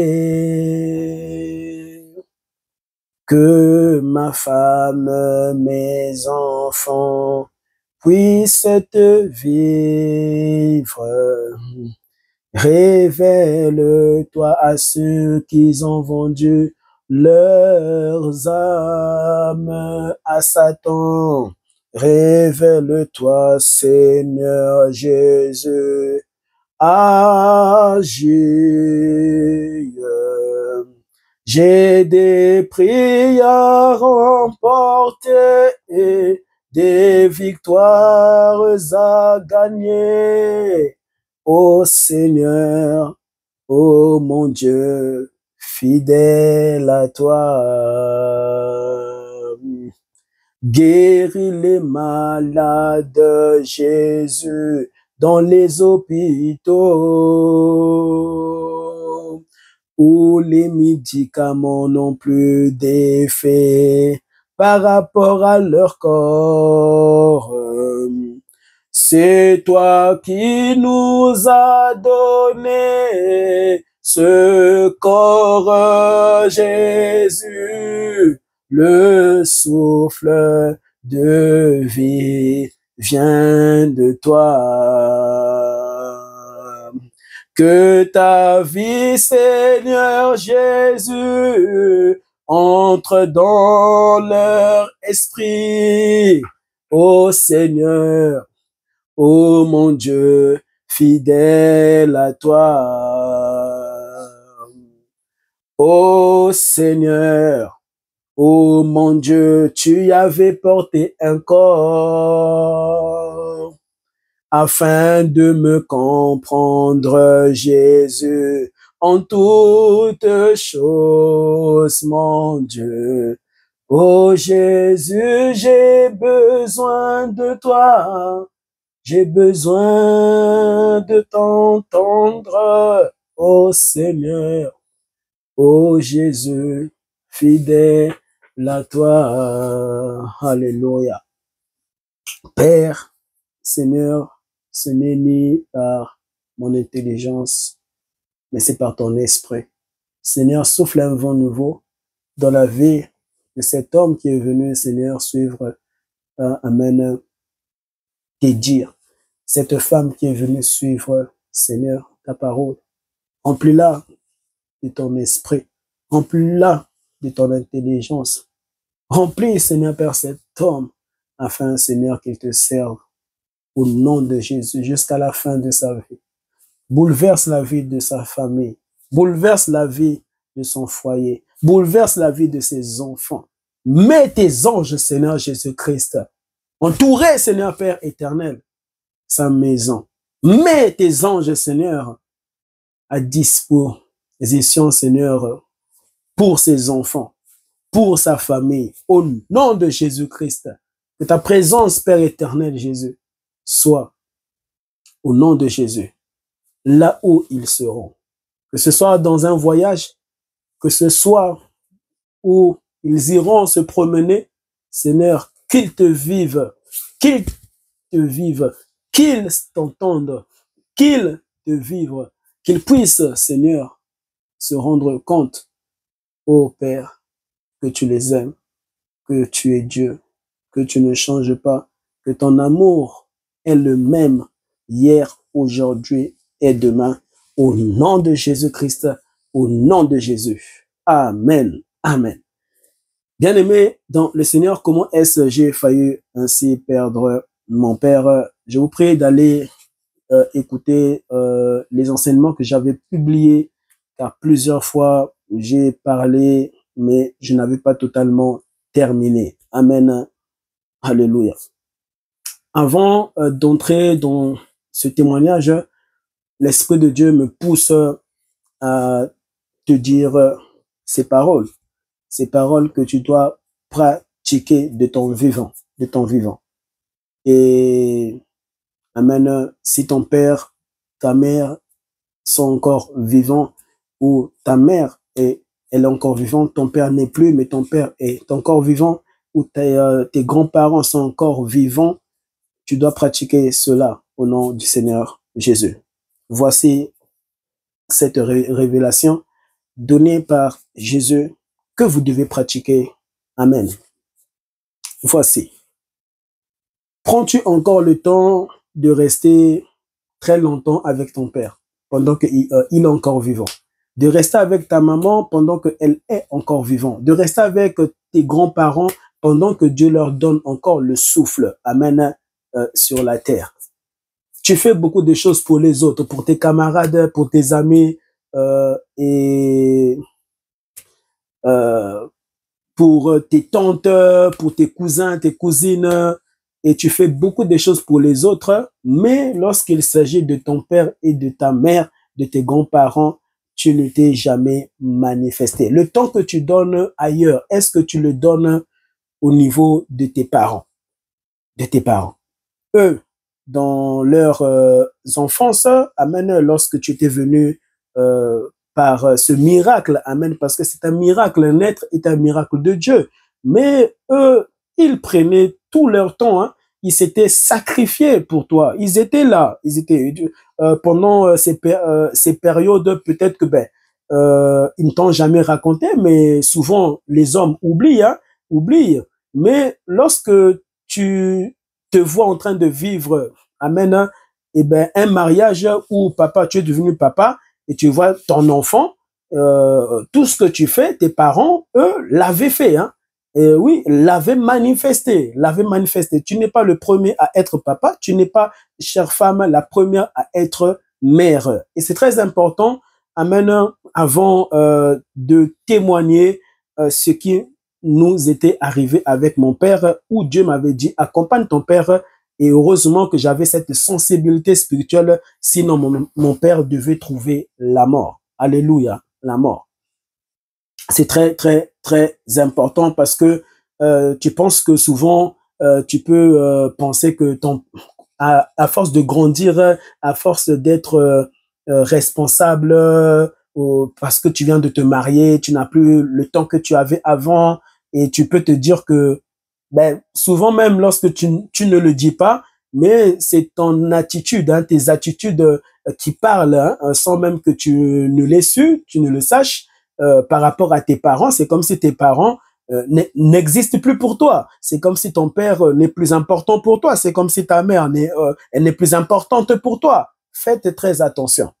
Que ma femme, mes enfants puissent te vivre. Révèle-toi à ceux qui ont vendu leurs âmes à Satan. Révèle-toi, Seigneur Jésus, agis. J'ai des prix à remporter et des victoires à gagner. Ô Seigneur, ô mon Dieu, fidèle à toi. Guéris les malades, Jésus, dans les hôpitaux, où les médicaments n'ont plus d'effet par rapport à leur corps. C'est toi qui nous as donné ce corps, Jésus. Le souffle de vie vient de toi. Que ta vie, Seigneur Jésus, entre dans leur esprit. Ô Seigneur, ô mon Dieu, fidèle à toi. Ô Seigneur, Oh mon Dieu, tu avais porté un corps afin de me comprendre, Jésus, en toutes choses, mon Dieu. Oh Jésus, j'ai besoin de toi, j'ai besoin de t'entendre, oh Seigneur, oh Jésus, fidèle à toi. Alléluia. Père, Seigneur, ce n'est ni par mon intelligence, mais c'est par ton esprit. Seigneur, souffle un vent nouveau dans la vie de cet homme qui est venu, Seigneur, suivre, amen, tes dires. Cette femme qui est venue suivre, Seigneur, ta parole. Remplis-la de ton esprit. Remplis-la de ton intelligence. Remplis, Seigneur Père, cet homme, afin, Seigneur, qu'il te serve au nom de Jésus jusqu'à la fin de sa vie. Bouleverse la vie de sa famille. Bouleverse la vie de son foyer. Bouleverse la vie de ses enfants. Mets tes anges, Seigneur Jésus-Christ, entourez, Seigneur Père éternel, sa maison. Mets tes anges, Seigneur, à disposition, Seigneur, pour ses enfants, pour sa famille, au nom de Jésus-Christ. Que ta présence, Père éternel, Jésus, soit, au nom de Jésus, là où ils seront. Que ce soit dans un voyage, que ce soit où ils iront se promener, Seigneur, qu'ils te vivent, qu'ils t'entendent, qu'ils te vivent, qu'ils puissent, Seigneur, se rendre compte, ô Père, que tu les aimes, que tu es Dieu, que tu ne changes pas, que ton amour est le même hier, aujourd'hui et demain. Au nom de Jésus-Christ, au nom de Jésus. Amen. Amen. Bien-aimé dans le Seigneur, comment est-ce que j'ai failli ainsi perdre mon père? Je vous prie d'aller écouter les enseignements que j'avais publiés, car plusieurs fois j'ai parlé, mais je n'avais pas totalement terminé. Amen. Alléluia. Avant d'entrer dans ce témoignage, l'Esprit de Dieu me pousse à te dire ces paroles que tu dois pratiquer de ton vivant, Et, amen, si ton père, ta mère sont encore vivants, ou ta mère elle est encore vivante, ton père n'est plus, mais ton père est encore vivant, ou tes grands-parents sont encore vivants, tu dois pratiquer cela au nom du Seigneur Jésus. Voici cette révélation donnée par Jésus que vous devez pratiquer. Amen. Voici. Prends-tu encore le temps de rester très longtemps avec ton père pendant qu'il est encore vivant? De rester avec ta maman pendant qu'elle est encore vivante? De rester avec tes grands-parents pendant que Dieu leur donne encore le souffle, amen, sur la terre? Tu fais beaucoup de choses pour les autres, pour tes camarades, pour tes amis, et pour tes tantes, pour tes cousins, tes cousines, et tu fais beaucoup de choses pour les autres, mais lorsqu'il s'agit de ton père et de ta mère, de tes grands-parents, tu ne t'es jamais manifesté. Le temps que tu donnes ailleurs, est-ce que tu le donnes au niveau de tes parents? De tes parents. Eux, dans leur enfance, amen, lorsque tu étais venu par ce miracle, amen, parce que c'est un miracle, naître est un miracle de Dieu. Mais eux, ils prenaient tout leur temps, hein, ils s'étaient sacrifiés pour toi, ils étaient là, ils étaient pendant ces périodes, peut-être que ils ne t'ont jamais raconté, mais souvent les hommes oublient, hein, oublient. Mais lorsque tu te vois en train de vivre, amen, un mariage où papa, tu es devenu papa et tu vois ton enfant, tout ce que tu fais, tes parents, eux, l'avaient fait, hein. Et oui, l'avaient manifesté. Tu n'es pas le premier à être papa, tu n'es pas, chère femme, la première à être mère. Et c'est très important, amen, avant de témoigner ce qui nous était arrivé avec mon père, où Dieu m'avait dit, accompagne ton père. Et heureusement que j'avais cette sensibilité spirituelle, sinon mon père devait trouver la mort. Alléluia, la mort. C'est très, très, très important parce que tu penses que souvent, tu peux penser que à force de grandir, à force d'être responsable, parce que tu viens de te marier, tu n'as plus le temps que tu avais avant, et tu peux te dire que, ben, souvent même lorsque tu ne le dis pas, mais c'est ton attitude, hein, tes attitudes qui parlent, hein, sans même que tu ne l'aies su, tu ne le saches, par rapport à tes parents. C'est comme si tes parents n'existent plus pour toi. C'est comme si ton père n'est plus important pour toi. C'est comme si ta mère elle n'est plus importante pour toi. Faites très attention.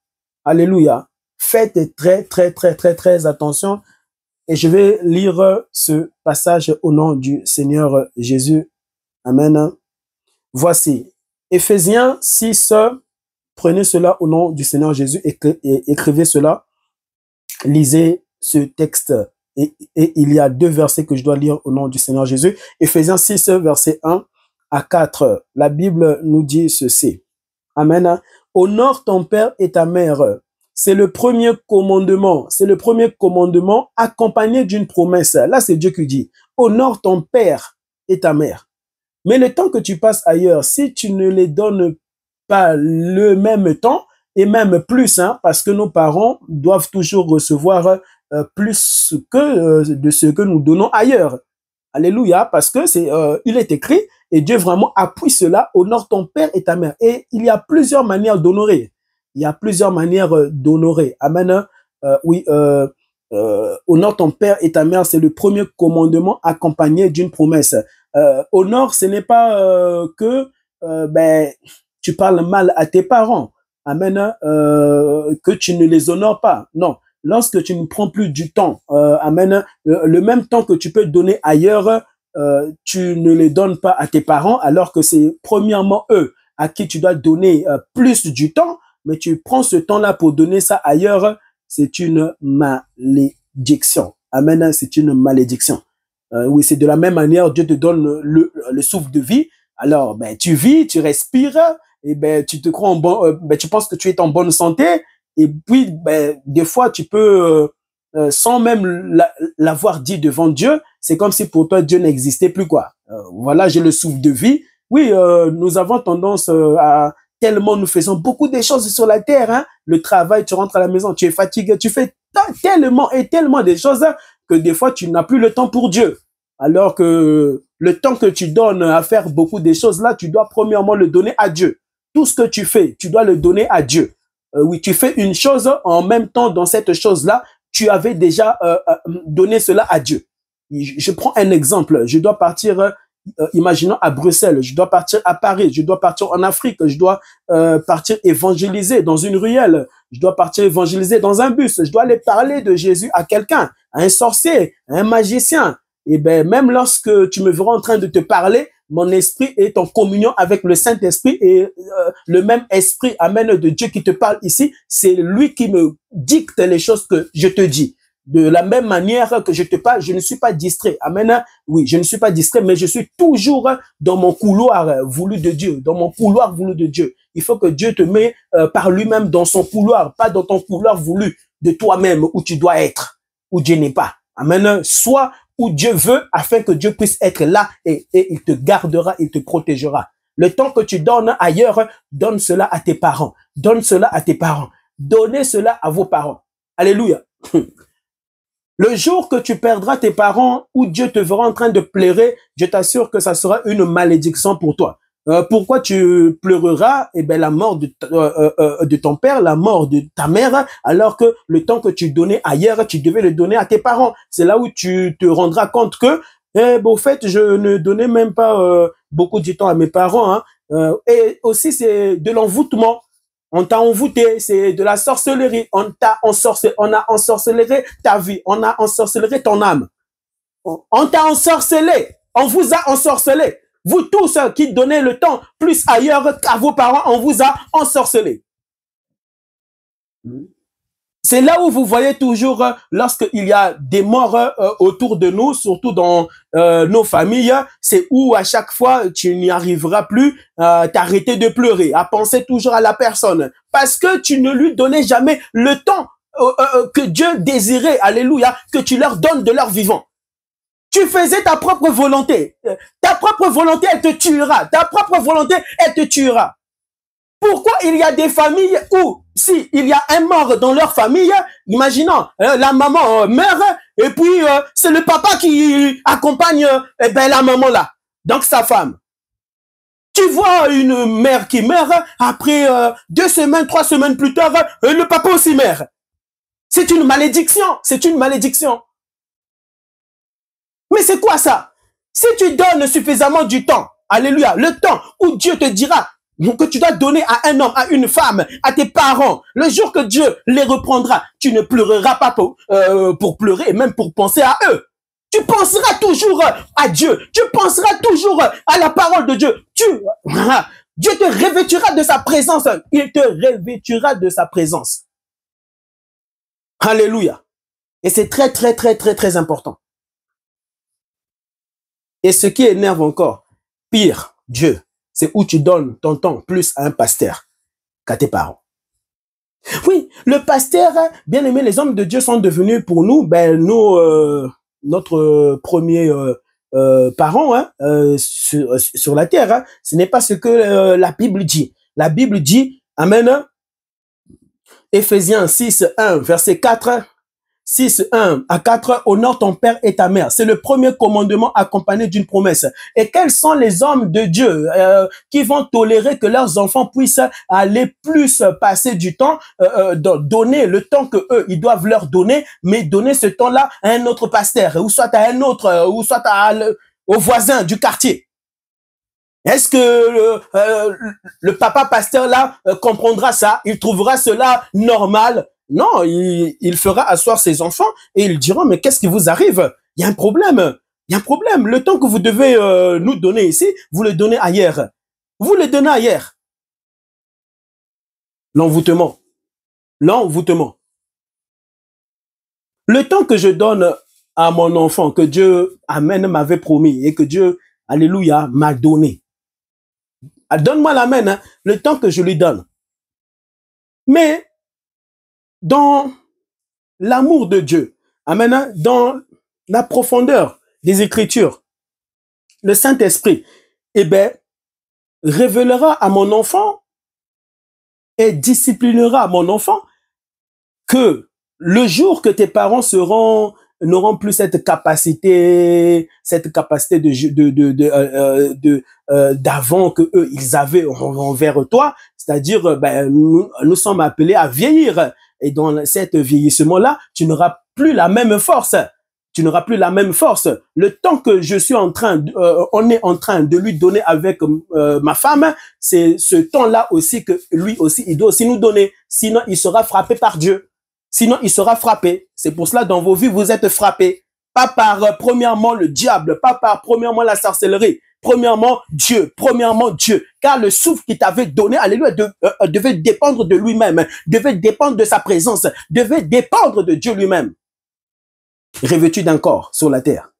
Alléluia. Faites très, très, très, très, très attention. Et je vais lire ce passage au nom du Seigneur Jésus. Amen. Voici. Éphésiens 6. Prenez cela au nom du Seigneur Jésus et écrivez cela. Lisez ce texte. Et il y a 2 versets que je dois lire au nom du Seigneur Jésus. Éphésiens 6, verset 1 à 4. La Bible nous dit ceci. Amen. Honore ton père et ta mère. C'est le premier commandement. C'est le premier commandement accompagné d'une promesse. Là, c'est Dieu qui dit, honore ton père et ta mère. Mais le temps que tu passes ailleurs, si tu ne les donnes pas le même temps, et même plus, hein, parce que nos parents doivent toujours recevoir plus que de ce que nous donnons ailleurs. Alléluia, parce que il est écrit, et Dieu vraiment appuie cela, honore ton père et ta mère. Et il y a plusieurs manières d'honorer. Il y a plusieurs manières d'honorer. Amen. Honore ton père et ta mère, c'est le premier commandement accompagné d'une promesse. Honore, ce n'est pas que tu parles mal à tes parents. Amen. Que tu ne les honores pas. Non. Lorsque tu ne prends plus du temps, amen, le même temps que tu peux donner ailleurs, tu ne les donnes pas à tes parents, alors que c'est premièrement eux à qui tu dois donner plus du temps, mais tu prends ce temps-là pour donner ça ailleurs, c'est une malédiction. Amen, c'est une malédiction. Oui, c'est de la même manière, Dieu te donne le souffle de vie. Alors, ben, tu vis, tu respires, et ben, tu te crois tu penses que tu es en bonne santé, et puis, ben, des fois, tu peux, sans même l'avoir dit devant Dieu, c'est comme si pour toi, Dieu n'existait plus, quoi. Voilà, j'ai le souffle de vie. Oui, nous avons tendance à tellement, nous faisons beaucoup de choses sur la terre, hein. Le travail, tu rentres à la maison, tu es fatigué, tu fais tellement et tellement de choses, hein, que des fois, tu n'as plus le temps pour Dieu. Alors que le temps que tu donnes à faire beaucoup de choses là, tu dois premièrement le donner à Dieu. Tout ce que tu fais, tu dois le donner à Dieu. Oui, tu fais une chose, en même temps, dans cette chose-là, tu avais déjà donné cela à Dieu. Je prends un exemple. Je dois partir, imaginons à Bruxelles, je dois partir à Paris, je dois partir en Afrique, je dois partir évangéliser dans une ruelle, je dois partir évangéliser dans un bus, je dois aller parler de Jésus à quelqu'un, à un sorcier, à un magicien. Et ben même lorsque tu me verras en train de te parler, mon esprit est en communion avec le Saint-Esprit et le même esprit, amen, de Dieu qui te parle ici, c'est lui qui me dicte les choses que je te dis. De la même manière que je te parle, je ne suis pas distrait. Amen. Oui, je ne suis pas distrait, mais je suis toujours dans mon couloir voulu de Dieu, dans mon couloir voulu de Dieu. Il faut que Dieu te mette par lui-même dans son couloir, pas dans ton couloir voulu de toi-même où tu dois être, où Dieu n'est pas. Amen. Soit où Dieu veut, afin que Dieu puisse être là et il te gardera, il te protégera. Le temps que tu donnes ailleurs, donne cela à tes parents. Donne cela à tes parents. Donnez cela à vos parents. Alléluia. Le jour que tu perdras tes parents, où Dieu te verra en train de pleurer, je t'assure que ça sera une malédiction pour toi. Pourquoi tu pleureras? Eh ben, la mort de ton père, la mort de ta mère, alors que le temps que tu donnais ailleurs, tu devais le donner à tes parents. C'est là où tu te rendras compte que, au fait, je ne donnais même pas beaucoup de temps à mes parents. Hein. Et aussi, c'est de l'envoûtement. On t'a envoûté, c'est de la sorcellerie. On a ensorcelé ta vie, on a ensorcelé ton âme. On t'a ensorcelé, on vous a ensorcelé. Vous tous qui donnez le temps plus ailleurs qu'à vos parents, on vous a ensorcelé. C'est là où vous voyez toujours, lorsqu'il y a des morts autour de nous, surtout dans nos familles, c'est où à chaque fois tu n'y arriveras plus, t'arrêter de pleurer, à penser toujours à la personne, parce que tu ne lui donnais jamais le temps que Dieu désirait, alléluia, que tu leur donnes de leur vivant. Tu faisais ta propre volonté. Ta propre volonté, elle te tuera. Ta propre volonté, elle te tuera. Pourquoi il y a des familles où, si il y a un mort dans leur famille, imaginons, la maman meurt, et puis c'est le papa qui accompagne la maman là, donc sa femme. Tu vois une mère qui meurt, après 2 semaines, 3 semaines plus tard, le papa aussi meurt. C'est une malédiction, c'est une malédiction. Mais c'est quoi ça? Si tu donnes suffisamment du temps, alléluia, le temps où Dieu te dira que tu dois donner à un homme, à une femme, à tes parents, le jour que Dieu les reprendra, tu ne pleureras pas pour pleurer, même pour penser à eux. Tu penseras toujours à Dieu, tu penseras toujours à la parole de Dieu. Dieu te revêtira de sa présence, il te revêtira de sa présence. Alléluia. Et c'est très, très, très, très, très important. Et ce qui énerve encore, pire, Dieu, c'est où tu donnes ton temps plus à un pasteur qu'à tes parents. Oui, le pasteur, bien aimé, les hommes de Dieu sont devenus pour nous, notre premier parent sur la terre. Hein. Ce n'est pas ce que la Bible dit. La Bible dit, amen, Éphésiens 6, 1, verset 4, 6, 1 à 4, honore ton père et ta mère. C'est le premier commandement accompagné d'une promesse. Et quels sont les hommes de Dieu qui vont tolérer que leurs enfants puissent aller plus passer du temps, donner le temps que eux ils doivent leur donner, mais donner ce temps-là à un autre pasteur, ou soit à un autre, ou soit au voisin du quartier. Est-ce que le papa pasteur là comprendra ça? Il trouvera cela normal? Non, il fera asseoir ses enfants et il dira, mais qu'est-ce qui vous arrive? Il y a un problème. Il y a un problème. Le temps que vous devez nous donner ici, vous le donnez ailleurs. Vous le donnez ailleurs. L'envoûtement. L'envoûtement. Le temps que je donne à mon enfant, que Dieu, amen, m'avait promis et que Dieu, alléluia, m'a donné. Donne-moi l'amen, hein, le temps que je lui donne. Mais dans l'amour de Dieu, amen, dans la profondeur des Écritures, le Saint-Esprit, révélera à mon enfant et disciplinera mon enfant que le jour que tes parents n'auront plus cette capacité d'avant que eux ils avaient envers toi, c'est-à-dire nous sommes appelés à vieillir, et dans cet vieillissement là tu n'auras plus la même force. Tu n'auras plus la même force. Le temps que je suis on est en train de lui donner avec ma femme, c'est ce temps-là aussi que lui aussi, il doit aussi nous donner. Sinon, il sera frappé par Dieu. Sinon, il sera frappé. C'est pour cela, dans vos vies, vous êtes frappés. Pas par, premièrement, le diable, pas par, premièrement, la sorcellerie. Premièrement, Dieu. Premièrement, Dieu. Car le souffle qu'il t'avait donné, alléluia, devait dépendre de lui-même, devait dépendre de sa présence, devait dépendre de Dieu lui-même. Revêtu d'un corps sur la terre.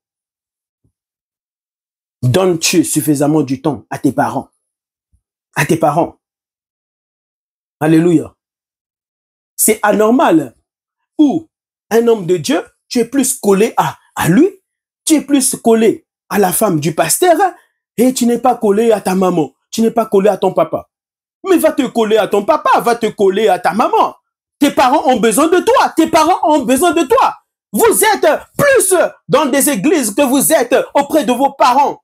Donnes-tu suffisamment du temps à tes parents? À tes parents. Alléluia. C'est anormal. Ou un homme de Dieu, tu es plus collé à lui, tu es plus collé à la femme du pasteur, et tu n'es pas collé à ta maman, tu n'es pas collé à ton papa. Mais va te coller à ton papa, va te coller à ta maman. Tes parents ont besoin de toi, tes parents ont besoin de toi. Vous êtes plus dans des églises que vous êtes auprès de vos parents.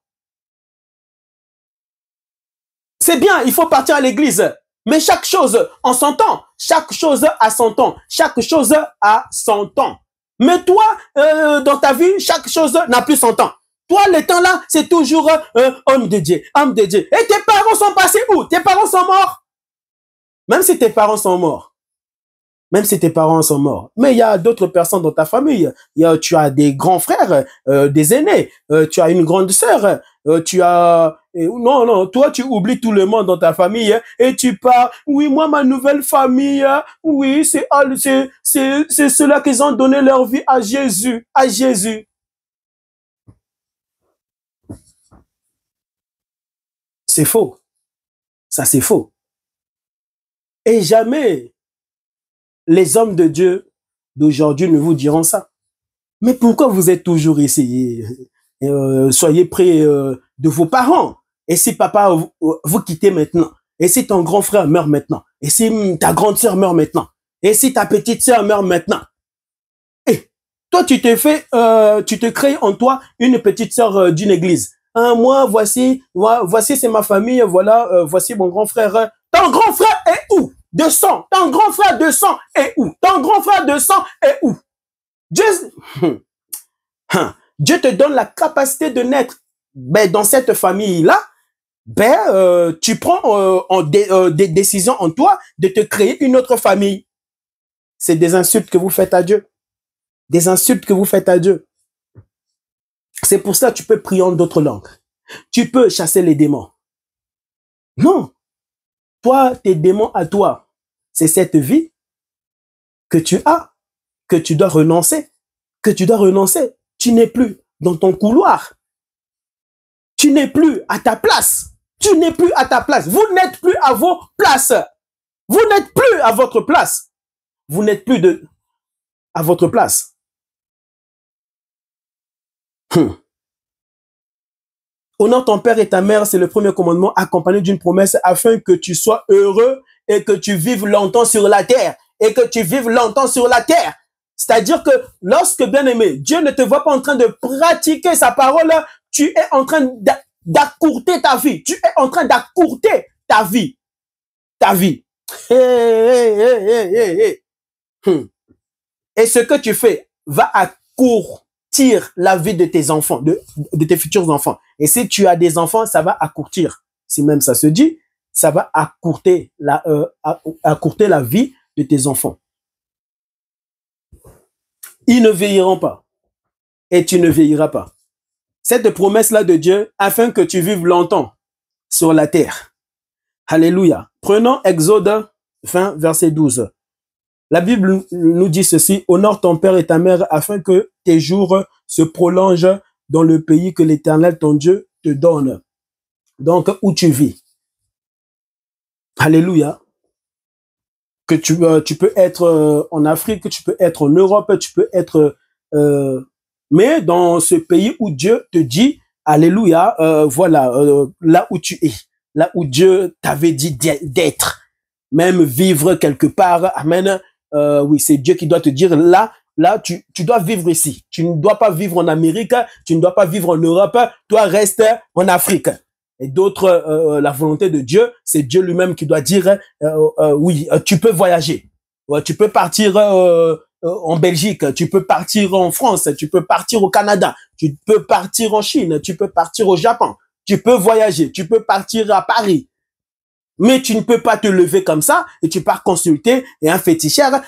C'est bien, il faut partir à l'église. Mais chaque chose en son temps. Chaque chose à son temps. Chaque chose à son temps. Mais toi, dans ta vie, chaque chose n'a plus son temps. Toi, le temps là, c'est toujours homme de Dieu, homme de Dieu. Et tes parents sont passés où? Tes parents sont morts. Même si tes parents sont morts. Même si tes parents sont morts. Mais il y a d'autres personnes dans ta famille. Tu as des grands frères, des aînés. Tu as une grande sœur. Tu as non, non, toi, tu oublies tout le monde dans ta famille hein, et tu pars. Oui, moi, ma nouvelle famille, hein, oui, c'est ceux-là qui ont donné leur vie à Jésus, à Jésus. C'est faux. Ça, c'est faux. Et jamais les hommes de Dieu d'aujourd'hui ne vous diront ça. Mais pourquoi vous êtes toujours ici? Soyez près de vos parents. Et si papa vous quittez maintenant? Et si ton grand frère meurt maintenant? Et si ta grande sœur meurt maintenant? Et si ta petite sœur meurt maintenant? Et toi, tu te crées en toi une petite sœur d'une église. Moi, voici c'est ma famille, voilà, voici mon grand frère. Ton grand frère est où? De sang. Ton grand frère de sang est où? Ton grand frère de sang est où? Dieu, Dieu te donne la capacité de naître dans cette famille-là. Tu prends des décisions en toi de te créer une autre famille. C'est des insultes que vous faites à Dieu. Des insultes que vous faites à Dieu. C'est pour ça que tu peux prier en d'autres langues. Tu peux chasser les démons. Non. Toi, tes démons à toi, c'est cette vie que tu as, que tu dois renoncer, Tu n'es plus dans ton couloir. Tu n'es plus à ta place. Tu n'es plus à ta place. Vous n'êtes plus à vos places. Vous n'êtes plus à votre place. Vous n'êtes plus à votre place. Honore ton père et ta mère, c'est le premier commandement accompagné d'une promesse afin que tu sois heureux et que tu vives longtemps sur la terre. Et que tu vives longtemps sur la terre. C'est-à-dire que lorsque, bien-aimé, Dieu ne te voit pas en train de pratiquer sa parole, tu es en train d'accourter ta vie. Tu es en train d'accourter ta vie. Ta vie. Et ce que tu fais va accourtir la vie de tes enfants, de tes futurs enfants. Et si tu as des enfants, ça va accourtir. Si même ça se dit, ça va accourter la vie de tes enfants. Ils ne veilleront pas. Et tu ne veilleras pas. Cette promesse-là de Dieu, afin que tu vives longtemps sur la terre. Alléluia. Prenons Exode 20, verset 12. La Bible nous dit ceci, honore ton père et ta mère afin que tes jours se prolongent dans le pays que l'Éternel, ton Dieu, te donne. Donc, où tu vis. Alléluia. Que tu peux être en Afrique, tu peux être en Europe, tu peux être... mais dans ce pays où Dieu te dit, alléluia, voilà, là où tu es, là où Dieu t'avait dit d'être, même vivre quelque part, amen, oui, c'est Dieu qui doit te dire, là, tu dois vivre ici. Tu ne dois pas vivre en Amérique, tu ne dois pas vivre en Europe, toi reste en Afrique. Et d'autres, la volonté de Dieu, c'est Dieu lui-même qui doit dire, oui, tu peux voyager. Tu peux partir en Belgique, tu peux partir en France, tu peux partir au Canada, tu peux partir en Chine, tu peux partir au Japon, tu peux voyager, tu peux partir à Paris. Mais tu ne peux pas te lever comme ça et tu pars consulter et un féticheur,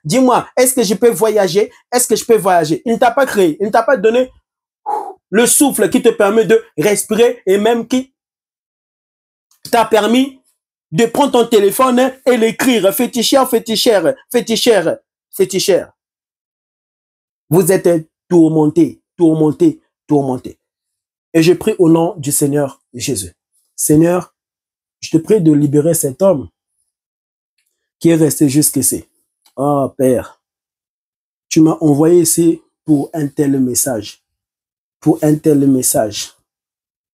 dis-moi, est-ce que je peux voyager? Est-ce que je peux voyager? Il ne t'a pas créé, il ne t'a pas donné le souffle qui te permet de respirer et même qui t'a permis de prendre ton téléphone et l'écrire. Féticheur. Vous êtes tourmentés. Et je prie au nom du Seigneur Jésus. Seigneur, je te prie de libérer cet homme qui est resté jusqu'ici. Oh Père, tu m'as envoyé ici pour un tel message.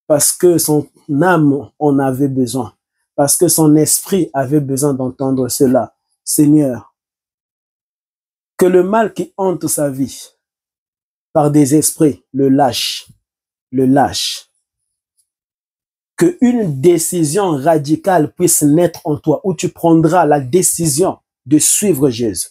Parce que son âme en avait besoin. Parce que son esprit avait besoin d'entendre cela. Seigneur, que le mal qui hante sa vie par des esprits le lâche. Que une décision radicale puisse naître en toi, où tu prendras la décision de suivre Jésus,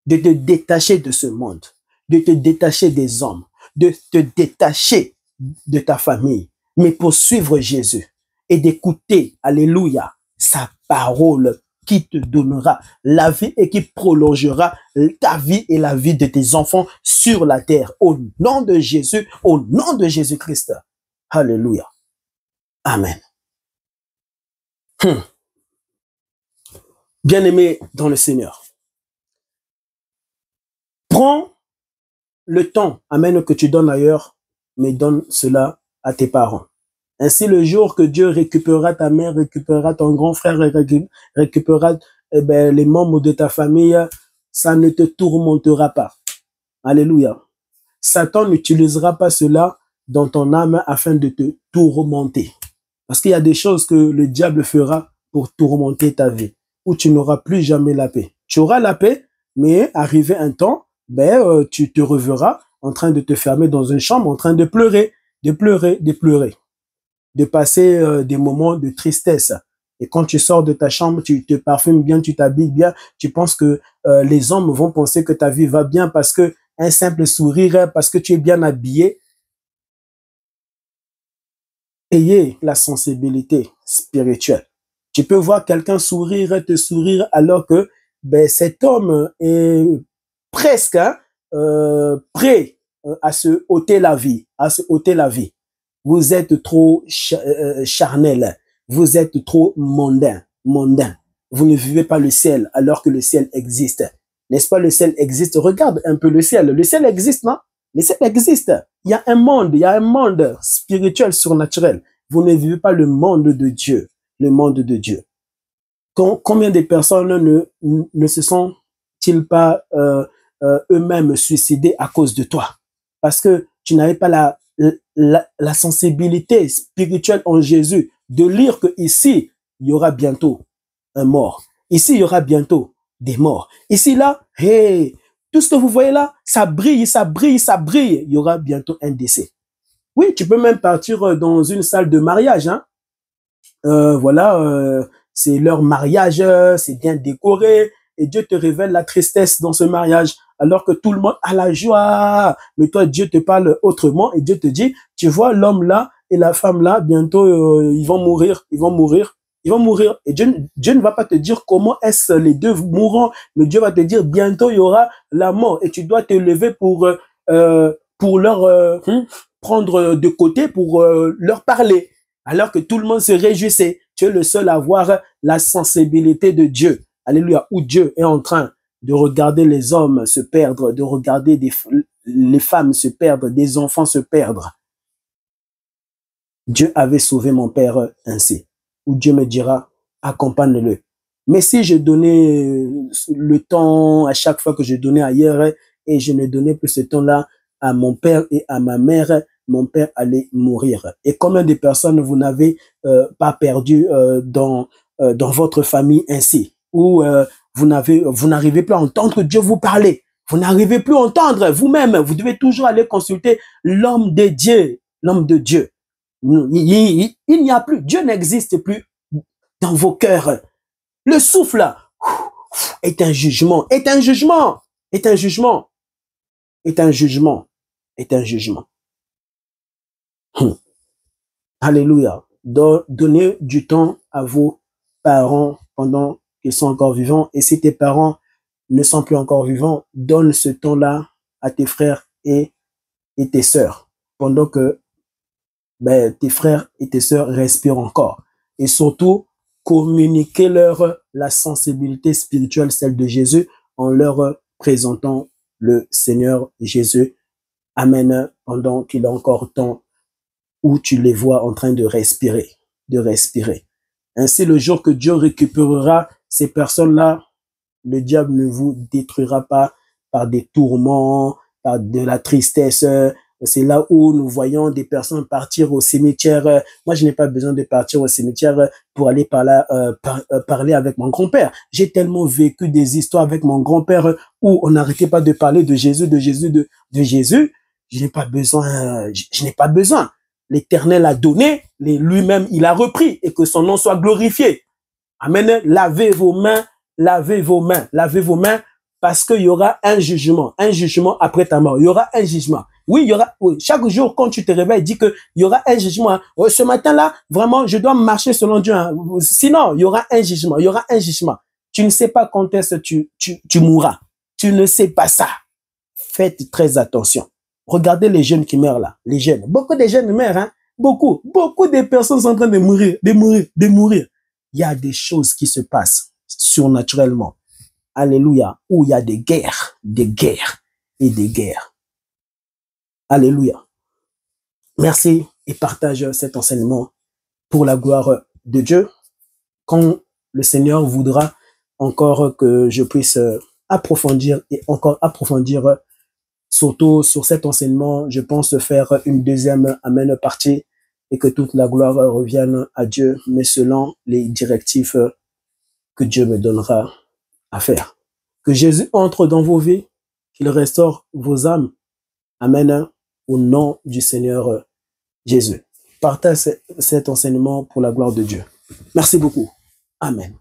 de te détacher de ce monde, de te détacher des hommes, de te détacher de ta famille, mais pour suivre Jésus et d'écouter, alléluia, sa parole qui te donnera la vie et qui prolongera ta vie et la vie de tes enfants sur la terre. Au nom de Jésus, au nom de Jésus-Christ. Alléluia. Amen. Bien-aimé dans le Seigneur, prends le temps, amen, que tu donnes ailleurs, mais donne cela à tes parents. Ainsi, le jour que Dieu récupérera ta mère, récupérera ton grand frère, récupérera les membres de ta famille, ça ne te tourmentera pas. Alléluia. Satan n'utilisera pas cela dans ton âme afin de te tourmenter. Parce qu'il y a des choses que le diable fera pour tourmenter ta vie, où tu n'auras plus jamais la paix. Tu auras la paix, mais arrivé un temps, tu te reverras en train de te fermer dans une chambre, en train de pleurer, de passer des moments de tristesse. Et quand tu sors de ta chambre, tu te parfumes bien, tu t'habilles bien, tu penses que les hommes vont penser que ta vie va bien parce que un simple sourire, parce que tu es bien habillé. Ayez la sensibilité spirituelle. Tu peux voir quelqu'un sourire, te sourire, alors que cet homme est presque prêt à se ôter la vie, Vous êtes trop charnel, vous êtes trop mondain. Vous ne vivez pas le ciel alors que le ciel existe. N'est-ce pas, le ciel existe? Regarde un peu le ciel existe, non? Le ciel existe. Il y a un monde spirituel, surnaturel. Vous ne vivez pas le monde de Dieu. Combien de personnes ne se sont-ils pas eux-mêmes suicidés à cause de toi? Parce que tu n'avais pas la sensibilité spirituelle en Jésus de lire que ici, il y aura bientôt un mort. Ici, il y aura bientôt des morts. Ici, là, hey, tout ce que vous voyez là, ça brille. Il y aura bientôt un décès. Oui, tu peux même partir dans une salle de mariage. Hein. C'est leur mariage, c'est bien décoré. Et Dieu te révèle la tristesse dans ce mariage, alors que tout le monde a la joie. Mais toi, Dieu te parle autrement et Dieu te dit, tu vois, l'homme là et la femme là, bientôt, ils vont mourir. Et Dieu ne va pas te dire comment est-ce les deux mourront, mais Dieu va te dire, bientôt, il y aura la mort. Et tu dois te lever pour leur prendre de côté, pour leur parler. Alors que tout le monde se réjouissait. Tu es le seul à avoir la sensibilité de Dieu. Alléluia. Où Dieu est en train de regarder les hommes se perdre, de regarder les femmes se perdre, des enfants se perdre. Dieu avait sauvé mon père ainsi. Où Dieu me dira, accompagne-le. Mais si je donnais le temps à chaque fois que je donnais ailleurs et je ne donnais plus ce temps-là à mon père et à ma mère, mon père allait mourir. Et combien de personnes vous n'avez pas perdu dans votre famille ainsi, où vous n'arrivez plus à entendre Dieu vous parler. Vous n'arrivez plus à entendre vous-même. Vous devez toujours aller consulter l'homme de Dieu. Il n'y a plus, Dieu n'existe plus dans vos cœurs. Le souffle est un jugement. Alléluia. Donnez du temps à vos parents pendant qu'ils sont encore vivants. Et si tes parents ne sont plus encore vivants, donne ce temps-là à tes frères et tes sœurs pendant que tes frères et tes sœurs respirent encore. Et surtout, communiquez-leur la sensibilité spirituelle, celle de Jésus, en leur présentant le Seigneur Jésus. Amen. Pendant qu'il a encore temps où tu les vois en train de respirer. Ainsi, le jour que Dieu récupérera ces personnes-là, le diable ne vous détruira pas par des tourments, par de la tristesse. C'est là où nous voyons des personnes partir au cimetière. Moi, je n'ai pas besoin de partir au cimetière pour aller parler avec mon grand-père. J'ai tellement vécu des histoires avec mon grand-père où on n'arrêtait pas de parler de Jésus, de Jésus. Je n'ai pas besoin. L'Éternel a donné, lui-même il a repris, et que son nom soit glorifié. Amen. Lavez vos mains, parce qu'il y aura un jugement après ta mort. Il y aura un jugement. Oui, chaque jour, quand tu te réveilles, dis que il y aura un jugement. Ce matin-là, vraiment, je dois marcher selon Dieu. Sinon, il y aura un jugement. Tu ne sais pas quand est-ce que tu mourras. Tu ne sais pas ça. Faites très attention. Regardez les jeunes qui meurent là. Les jeunes. Beaucoup de jeunes meurent, hein. beaucoup de personnes sont en train de mourir, de mourir, de mourir. Il y a des choses qui se passent surnaturellement. Alléluia. Où il y a des guerres et des guerres. Alléluia. Merci et partage cet enseignement pour la gloire de Dieu. Quand le Seigneur voudra encore que je puisse approfondir et encore approfondir surtout sur cet enseignement, je pense faire une deuxième amen partie et que toute la gloire revienne à Dieu, mais selon les directives que Dieu me donnera à faire. Que Jésus entre dans vos vies, qu'il restaure vos âmes. Amen. Au nom du Seigneur Jésus. Partage cet enseignement pour la gloire de Dieu. Merci beaucoup. Amen.